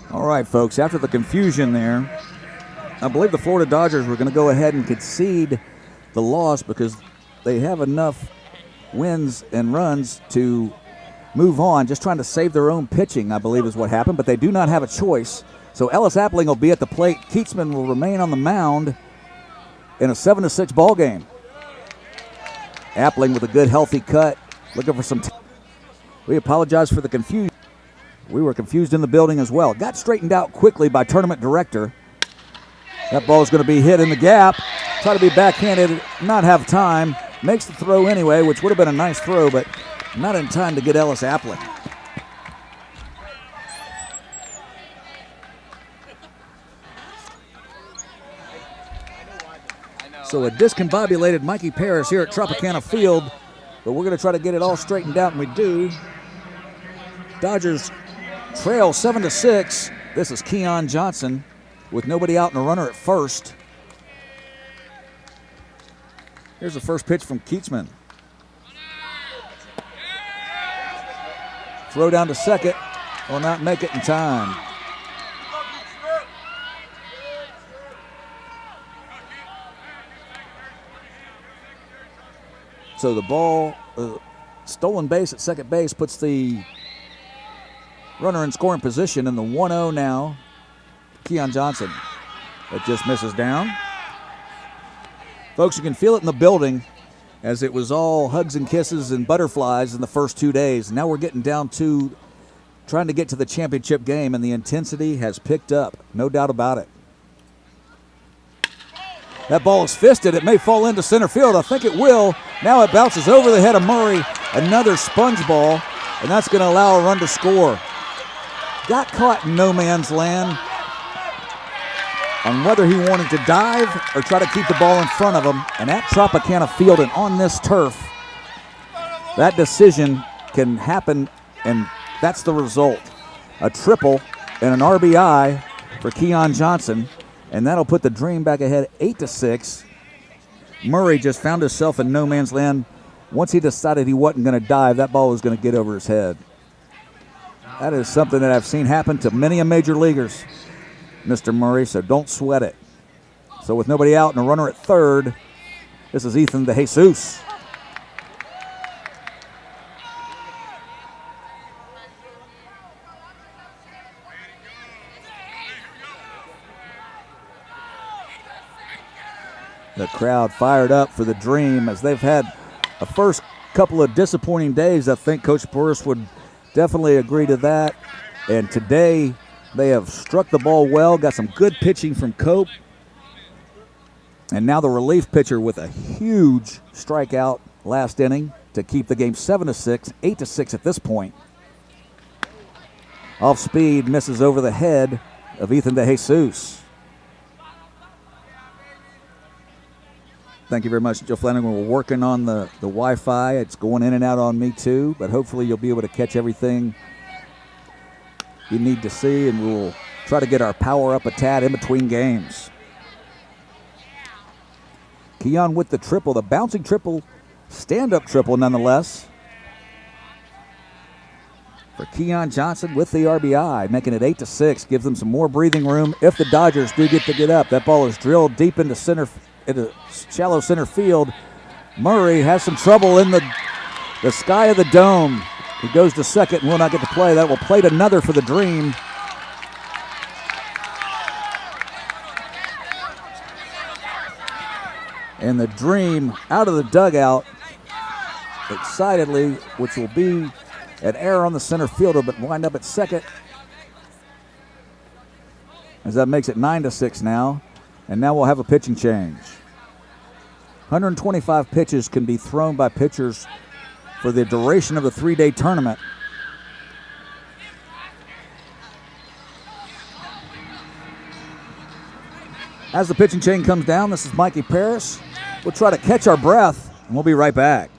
All right, folks, after the confusion there, I believe the Florida Dodgers were going to go ahead and concede the loss because they have enough wins and runs to move on, just trying to save their own pitching, I believe is what happened, but they do not have a choice. So Ellis Appling will be at the plate. Keatsman will remain on the mound in a 7-6 ball game. Appling with a good, healthy cut, looking for some we apologize for the confusion. We were confused in the building as well. Got straightened out quickly by tournament director. That ball is going to be hit in the gap. Try to be backhanded, not have time. Makes the throw anyway, which would have been a nice throw, but not in time to get Ellis Appling. So a discombobulated Mikey Paris here at Tropicana Field, but we're going to try to get it all straightened out, and we do. Dodgers trail 7-6. This is Keon Johnson with nobody out and a runner at first. Here's the first pitch from Keatsman. Throw down to second, will not make it in time. So the ball, stolen base at second base puts the runner in scoring position, in the 1-0 now. Keon Johnson. It just misses down. Folks, you can feel it in the building as it was all hugs and kisses and butterflies in the first 2 days. Now we're getting down to trying to get to the championship game, and the intensity has picked up, no doubt about it. That ball is fisted. It may fall into center field. I think it will. Now it bounces over the head of Murray. Another sponge ball, and that's going to allow a run to score. Got caught in no man's land on whether he wanted to dive or try to keep the ball in front of him. And at Tropicana Field and on this turf, that decision can happen, and that's the result. A triple and an RBI for Keon Johnson, and that'll put the Dream back ahead 8-6. Murray just found himself in no man's land. Once he decided he wasn't going to dive, that ball was going to get over his head. That is something that I've seen happen to many a major leaguers, Mr. Murray, so don't sweat it. So with nobody out and a runner at third, this is Ethan DeJesus. The crowd fired up for the Dream as they've had a first couple of disappointing days. I think Coach Burris would definitely agree to that. And today they have struck the ball well, got some good pitching from Cope. And now the relief pitcher with a huge strikeout last inning to keep the game 7-6, 8-6 at this point. Off speed, misses over the head of Ethan DeJesus. Thank you very much, Joe Flanagan. We're working on the Wi-Fi. It's going in and out on me too, but hopefully you'll be able to catch everything you need to see, and we'll try to get our power up a tad in between games. Keon with the triple, the bouncing triple, stand-up triple nonetheless. For Keon Johnson with the RBI, making it 8-6, gives them some more breathing room if the Dodgers do get up. That ball is drilled deep into shallow center field. Murray has some trouble in the sky of the dome. He goes to second and will not get to play. That will plate another for the Dream. And the Dream out of the dugout excitedly, which will be an error on the center fielder, but wind up at second. As that makes it 9-6 now. And now we'll have a pitching change. 125 pitches can be thrown by pitchers for the duration of the 3-day tournament. As the pitching chain comes down, this is Mikey Paris. We'll try to catch our breath, and we'll be right back.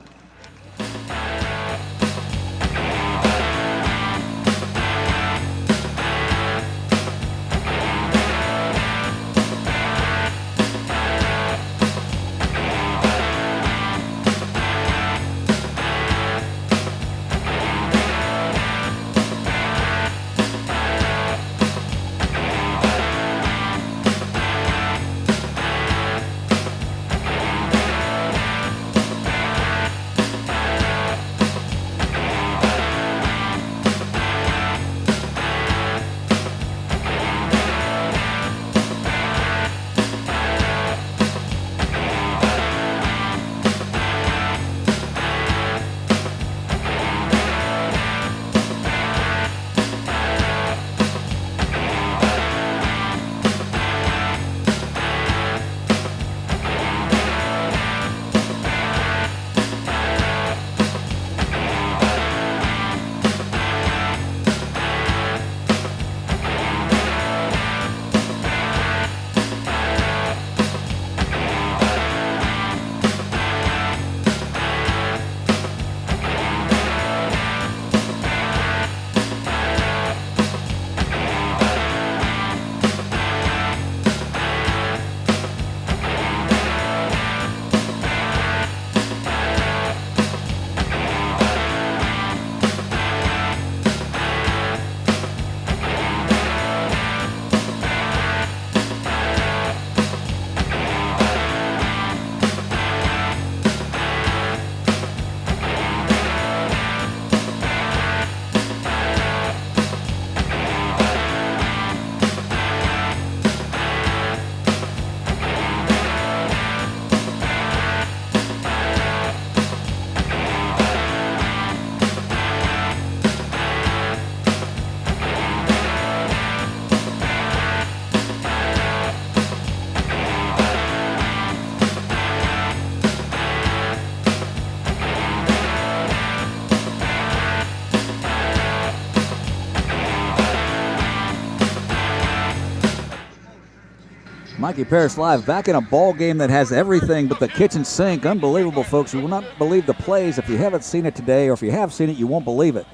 Mikey Paris Live back in a ball game that has everything but the kitchen sink. Unbelievable, folks. You will not believe the plays. If you haven't seen it today, or if you have seen it, you won't believe it.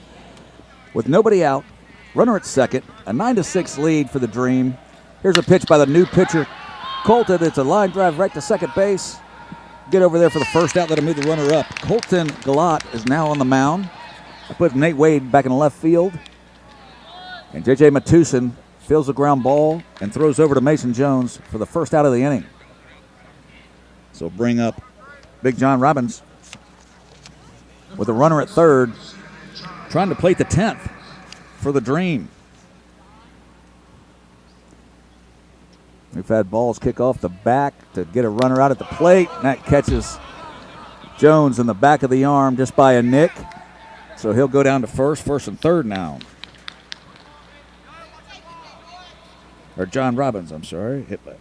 With nobody out, runner at second, a 9-6 lead for the Dream. Here's a pitch by the new pitcher, Colton. It's a line drive right to second base. Get over there for the first out. Let him move the runner up. Colton Galat is now on the mound. I put Nate Wade back in the left field. And J.J. Matusin fields the ground ball and throws over to Mason Jones for the first out of the inning. So bring up Big John Robbins with a runner at third, trying to plate the 10th for the Dream. We've had balls kick off the back to get a runner out at the plate. And that catches Jones in the back of the arm just by a nick. So he'll go down to first and third now. Or John Robbins, I'm sorry. Hit by.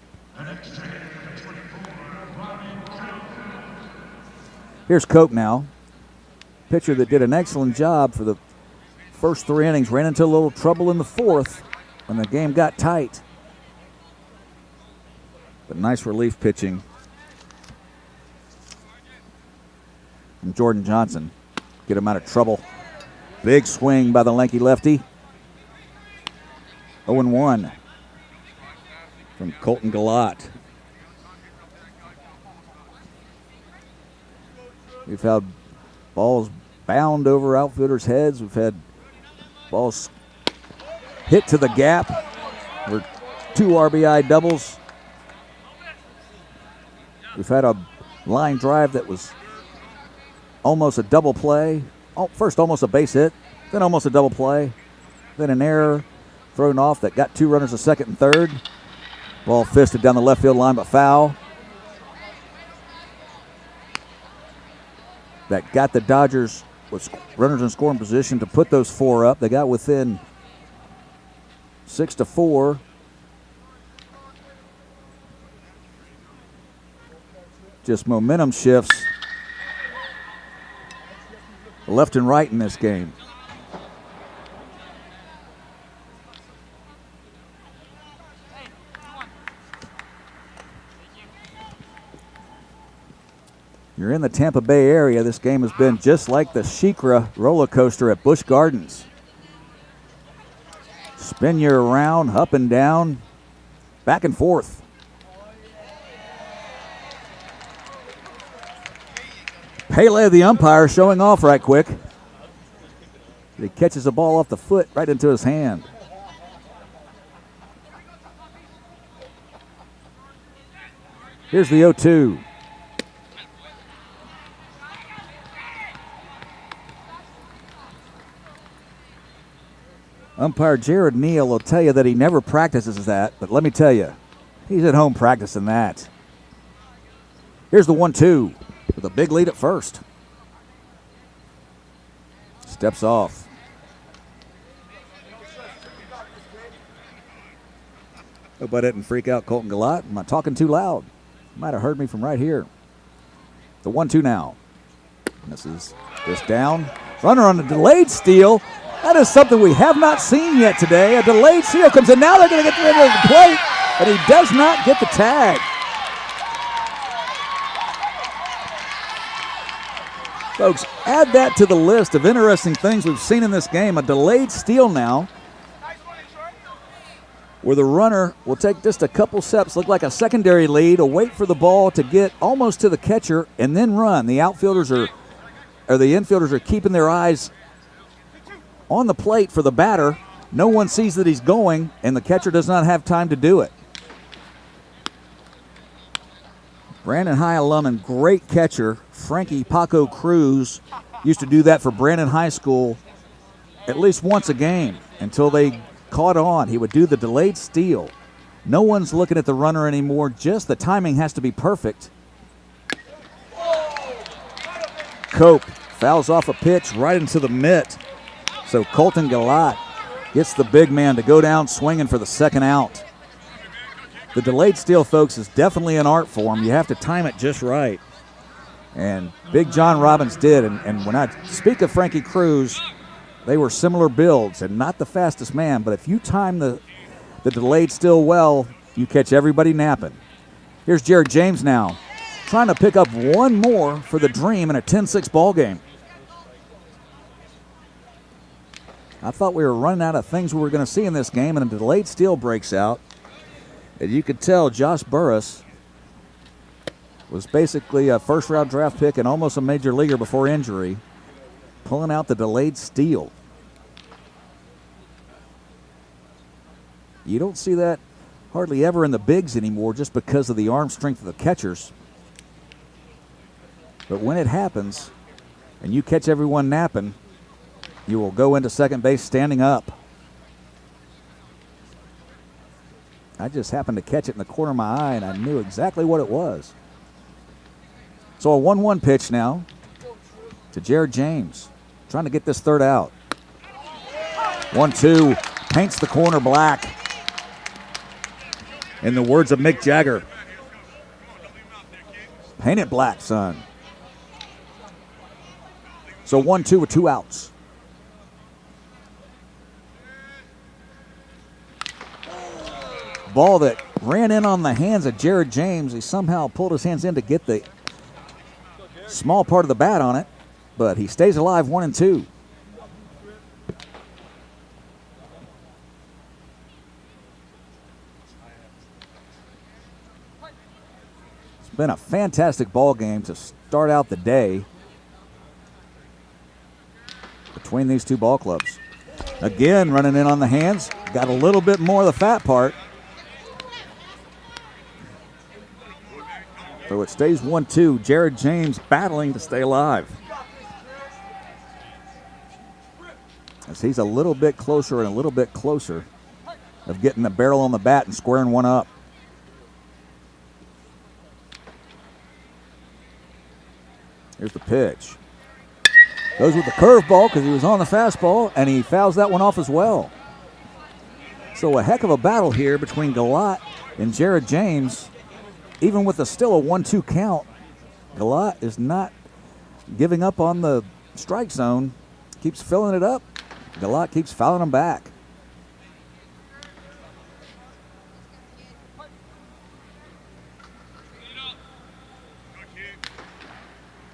Here's Cope now. Pitcher that did an excellent job for the first 3 innings. Ran into a little trouble in the 4th when the game got tight. But nice relief pitching from Jordan Johnson. Get him out of trouble. Big swing by the lanky lefty. 0-1 from Colton Galat. We've had balls bound over outfielders' heads. We've had balls hit to the gap. We're 2 RBI doubles. We've had a line drive that was almost a double play. First almost a base hit, then almost a double play, then an error thrown off that got 2 runners to second and third. Ball fisted down the left field line, but foul. That got the Dodgers with runners in scoring position to put those 4 up. They got within 6-4. Just momentum shifts left and right in this game. You're in the Tampa Bay area. This game has been just like the SheiKra roller coaster at Busch Gardens. Spin you around, up and down, back and forth. Pele, the umpire, showing off right quick. He catches the ball off the foot right into his hand. Here's the 0-2. Umpire Jared Neal will tell you that he never practices that, but let me tell you, he's at home practicing that. Here's the 1-2 with a big lead at first. Steps off. Hope I didn't freak out Colton Galat. Am I talking too loud? You might have heard me from right here. The 1-2 now. This is down. Runner on a delayed steal. That is something we have not seen yet today. A delayed steal comes in. Now they're going to get rid of the plate, and he does not get the tag. Folks, add that to the list of interesting things we've seen in this game. A delayed steal now, where the runner will take just a couple steps, look like a secondary lead, will wait for the ball to get almost to the catcher, and then run. The outfielders the infielders are keeping their eyes on the plate for the batter. No one sees that he's going, and the catcher does not have time to do it. Brandon High alum and great catcher Frankie Paco Cruz used to do that for Brandon High School at least once a game until they caught on. He would do the delayed steal. No one's looking at the runner anymore. Just the timing has to be perfect. Cope fouls off a pitch right into the mitt. So Colton Galat gets the big man to go down swinging for the second out. The delayed steal, folks, is definitely an art form. You have to time it just right. And Big John Robbins did. And when I speak of Frankie Cruz, they were similar builds and not the fastest man. But if you time the delayed steal well, You catch everybody napping. Here's Jared James now, trying to pick up one more for the Dream in a 10-6 ball game. I thought we were running out of things we were going to see in this game, and a delayed steal breaks out. And you could tell Josh Burris was basically a first-round draft pick and almost a major leaguer before injury, pulling out the delayed steal. You don't see that hardly ever in the bigs anymore just because of the arm strength of the catchers. But when it happens and you catch everyone napping, you will go into second base standing up. I just happened to catch it in the corner of my eye, and I knew exactly what it was. So a 1-1 pitch now to Jared James, trying to get this third out. 1-2, paints the corner black. In the words of Mick Jagger, paint it black, son. So 1-2 with 2 outs. Ball that ran in on the hands of Jared James. He somehow pulled his hands in to get the small part of the bat on it, but he stays alive, 1-2. It's been a fantastic ball game to start out the day between these two ball clubs. Again, running in on the hands. Got a little bit more of the fat part. So it stays 1-2. Jared James battling to stay alive. As he's a little bit closer and a little bit closer of getting the barrel on the bat and squaring one up. Here's the pitch. Goes with the curveball because he was on the fastball, and he fouls that one off as well. So a heck of a battle here between Galat and Jared James. Even with still a 1-2 count, Galat is not giving up on the strike zone. Keeps filling it up. Galat keeps fouling him back.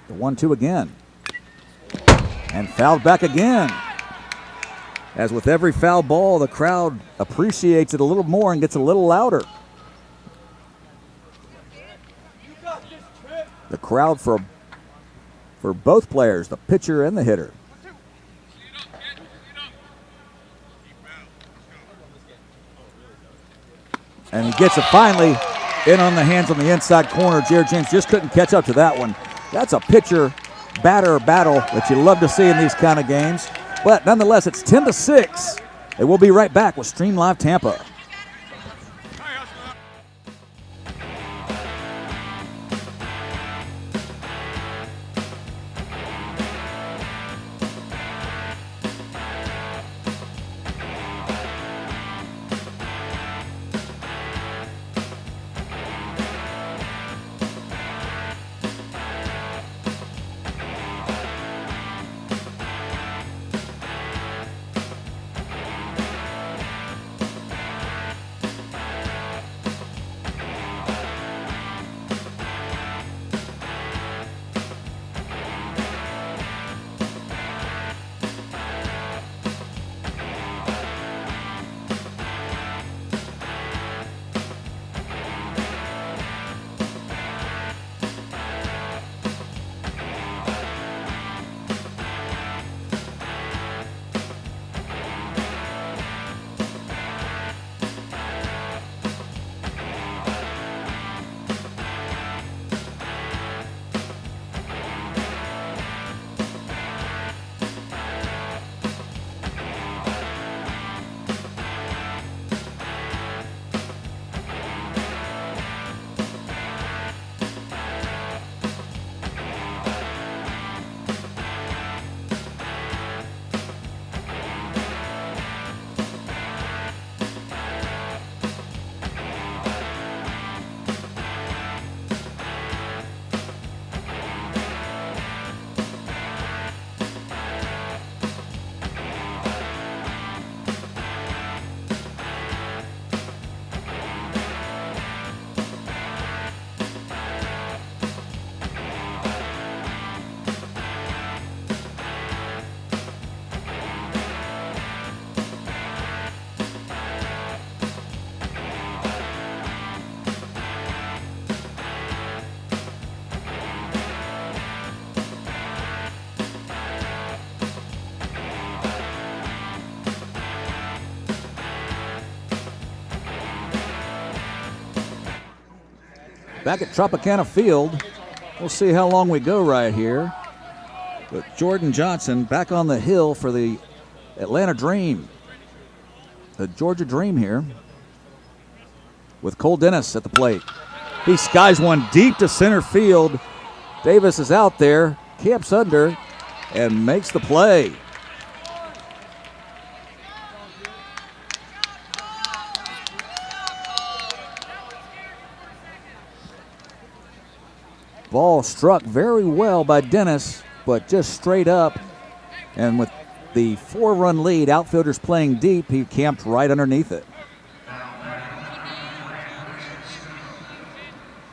The 1-2 again. And fouled back again. As with every foul ball, the crowd appreciates it a little more and gets a little louder. The crowd for both players, the pitcher and the hitter. And he gets it finally in on the hands on the inside corner. Jared James just couldn't catch up to that one. That's a pitcher-batter battle that you love to see in these kind of games. But nonetheless, it's 10-6. And we'll be right back with Stream Live Tampa. back at Tropicana Field. We'll see how long we go right here. With Jordan Johnson back on the hill for the Atlanta Dream. The Georgia Dream here. With Cole Dennis at the plate. He skies one deep to center field. Davis is out there, camps under, and makes the play. Ball struck very well by Dennis, but just straight up. And with the 4-run lead, outfielders playing deep, he camped right underneath it.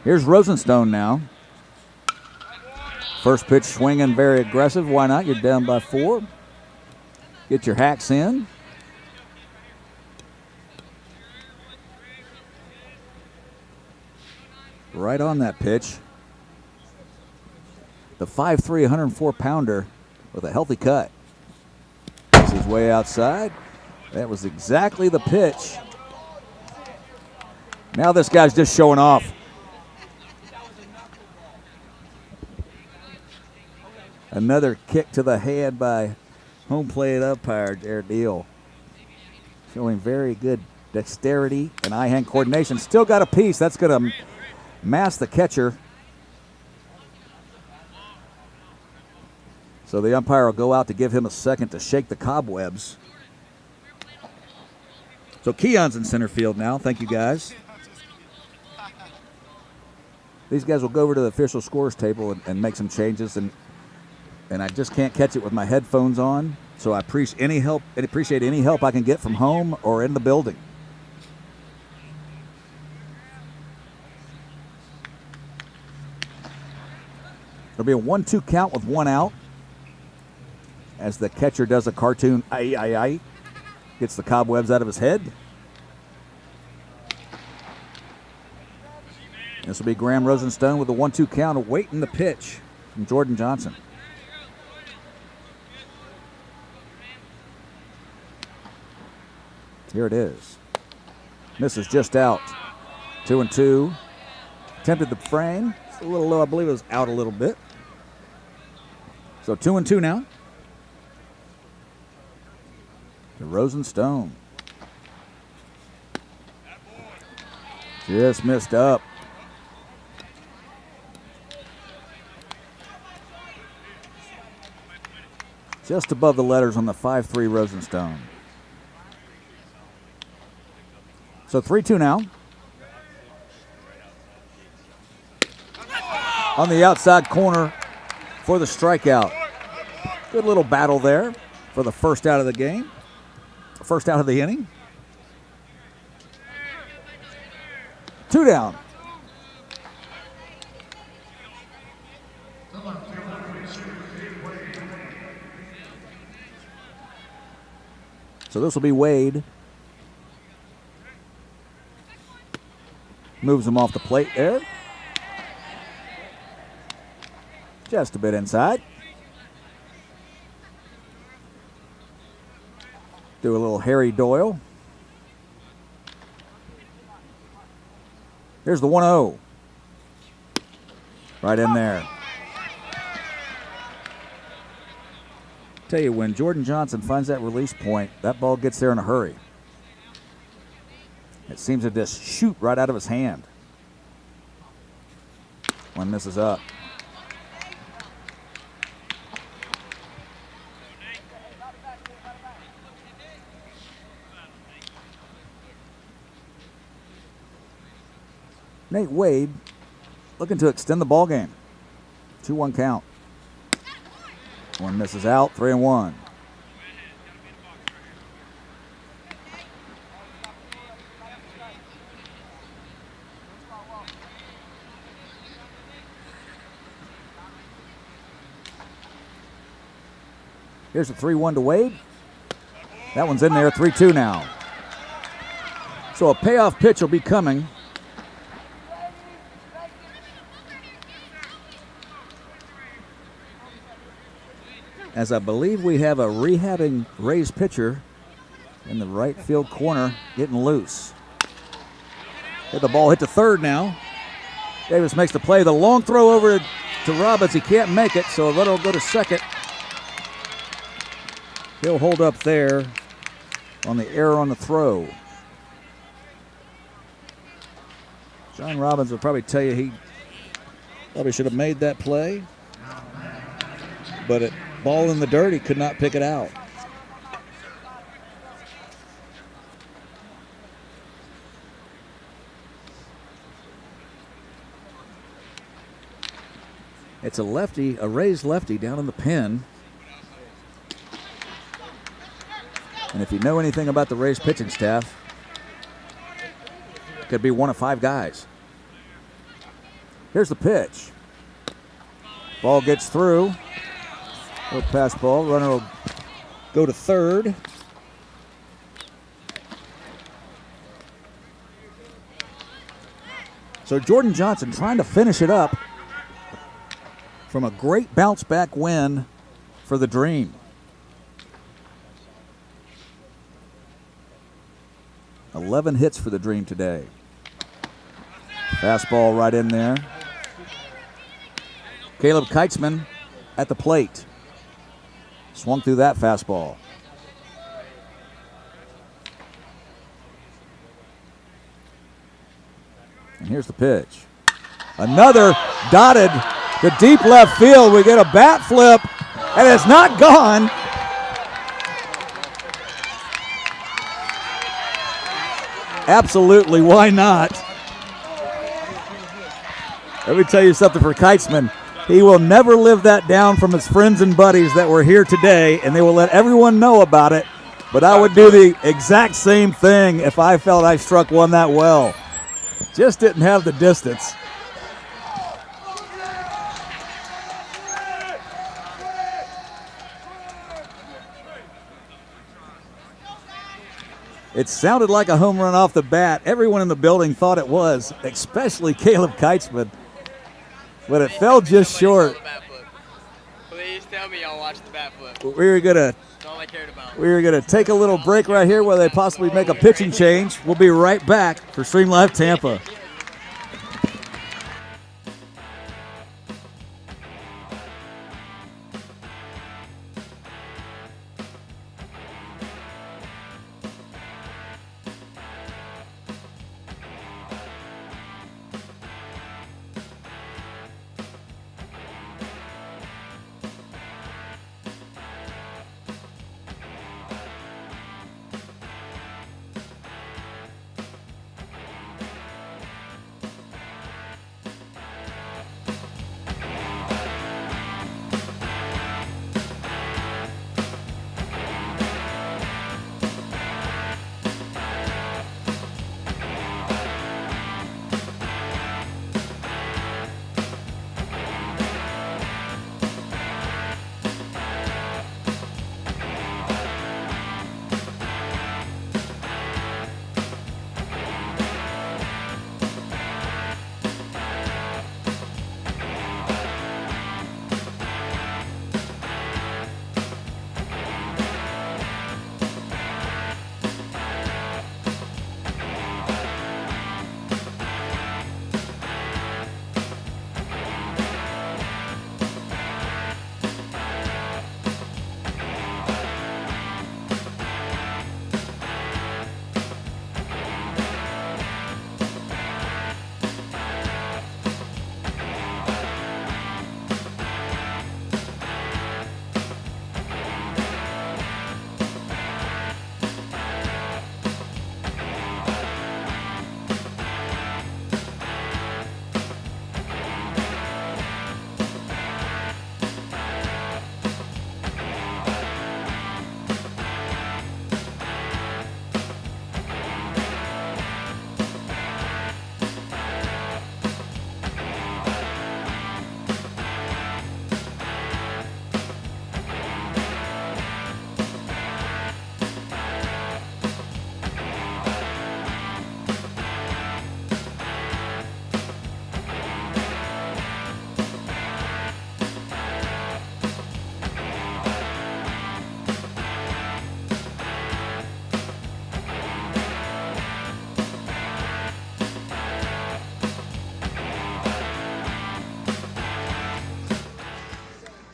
Here's Rosenstone now. First pitch swinging, very aggressive. Why not? You're down by 4. Get your hacks in. Right on that pitch. The 5'3", 104-pounder with a healthy cut. Makes his way outside. That was exactly the pitch. Now this guy's just showing off. Another kick to the head by home plate umpire Jared Deal. Showing very good dexterity and eye-hand coordination. Still got a piece. That's going to mask the catcher. So the umpire will go out to give him a second to shake the cobwebs. So Keon's in center field now. Thank you, guys. These guys will go over to the official scores table and make some changes, and I just can't catch it with my headphones on. So I appreciate any help I can get from home or in the building. There'll be a 1-2 count with 1 out. As the catcher does a cartoon, aye. Gets the cobwebs out of his head. This will be Graham Rosenstone with a 1-2 count, awaiting the pitch from Jordan Johnson. Here it is. Misses just out. 2-2. Attempted the frame. It's a little low. I believe it was out a little bit. So 2-2 now. To Rosenstone. Just missed up. Just above the letters on the 5'3" Rosenstone. So 3-2 now. On the outside corner for the strikeout. Good little battle there for the first out of the game. First out of the inning. 2 down. So this will be Wade. Moves him off the plate there. Just a bit inside. Do a little Harry Doyle. Here's the 1-0. Right in there. Tell you, when Jordan Johnson finds that release point, that ball gets there in a hurry. It seems to just shoot right out of his hand. One misses up. Nate Wade looking to extend the ball game. 2-1 count. One misses out, 3-1. Here's a 3-1 to Wade. That one's in there, 3-2 now. So a payoff pitch will be coming. As I believe we have a rehabbing Rays pitcher in the right field corner getting loose. Hit the ball, hit to third now. Davis makes the play. The long throw over to Robbins. He can't make it, so a runner will go to second. He'll hold up there on the error on the throw. John Robbins will probably tell you he probably should have made that play, but it ball in the dirt, he could not pick it out. It's a lefty, a raised lefty down in the pin. And if you know anything about the Rays pitching staff, it could be one of 5 guys. Here's the pitch. Ball gets through. Little pass ball. Runner will go to third. So Jordan Johnson trying to finish it up from a great bounce back win for the Dream. $11 hits for the Dream today. Fastball right in there. Caleb Keitzman at the plate. Swung through that fastball. And here's the pitch. Another dotted to deep left field. We get a bat flip, and it's not gone. Absolutely, why not? Let me tell you something for Keitzman. He will never live that down from his friends and buddies that were here today, and they will let everyone know about it. But I would do the exact same thing if I felt I struck one that well. Just didn't have the distance. It sounded like a home run off the bat. Everyone in the building thought it was, especially Caleb Keitzman. But it fell just short. Please tell me y'all watched the bat flip. We're gonna take a little break right here where they possibly make a pitching change. We'll be right back for Stream Live Tampa.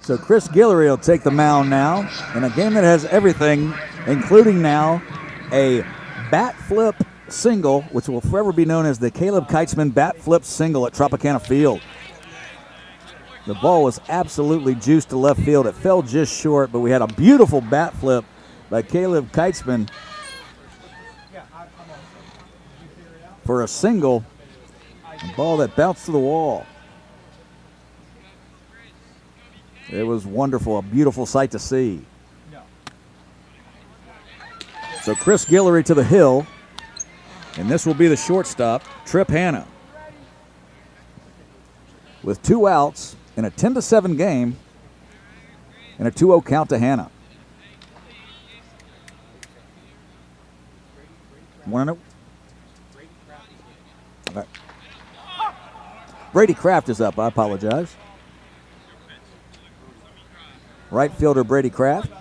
So Chris Guillory will take the mound now in a game that has everything, including now a bat flip single, which will forever be known as the Caleb Keitzman bat flip single at Tropicana Field. The ball was absolutely juiced to left field. It fell just short, but we had a beautiful bat flip by Caleb Keitzman for a single, a ball that bounced to the wall. It was wonderful, a beautiful sight to see. So Chris Guillory to the hill, and this will be the shortstop, Trip Hanna. With 2 outs in a 10-7 game and a 2-0 count to Hanna. 1-0. Okay. Brody Craft is up. I apologize. Right fielder Brody Craft.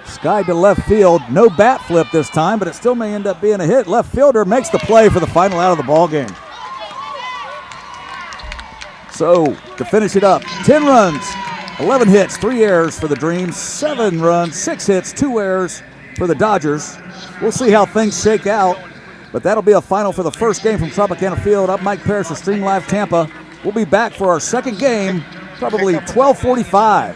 Sky to left field. No bat flip this time, but it still may end up being a hit. Left fielder makes the play for the final out of the ball game. So to finish it up, 10 runs, 11 hits, 3 errors for the Dreams, 7 runs, 6 hits, 2 errors for the Dodgers. We'll see how things shake out, but that'll be a final for the first game from Tropicana Field. I'm Mike Parrish with Stream Live Tampa. We'll be back for our second game, probably 12:45.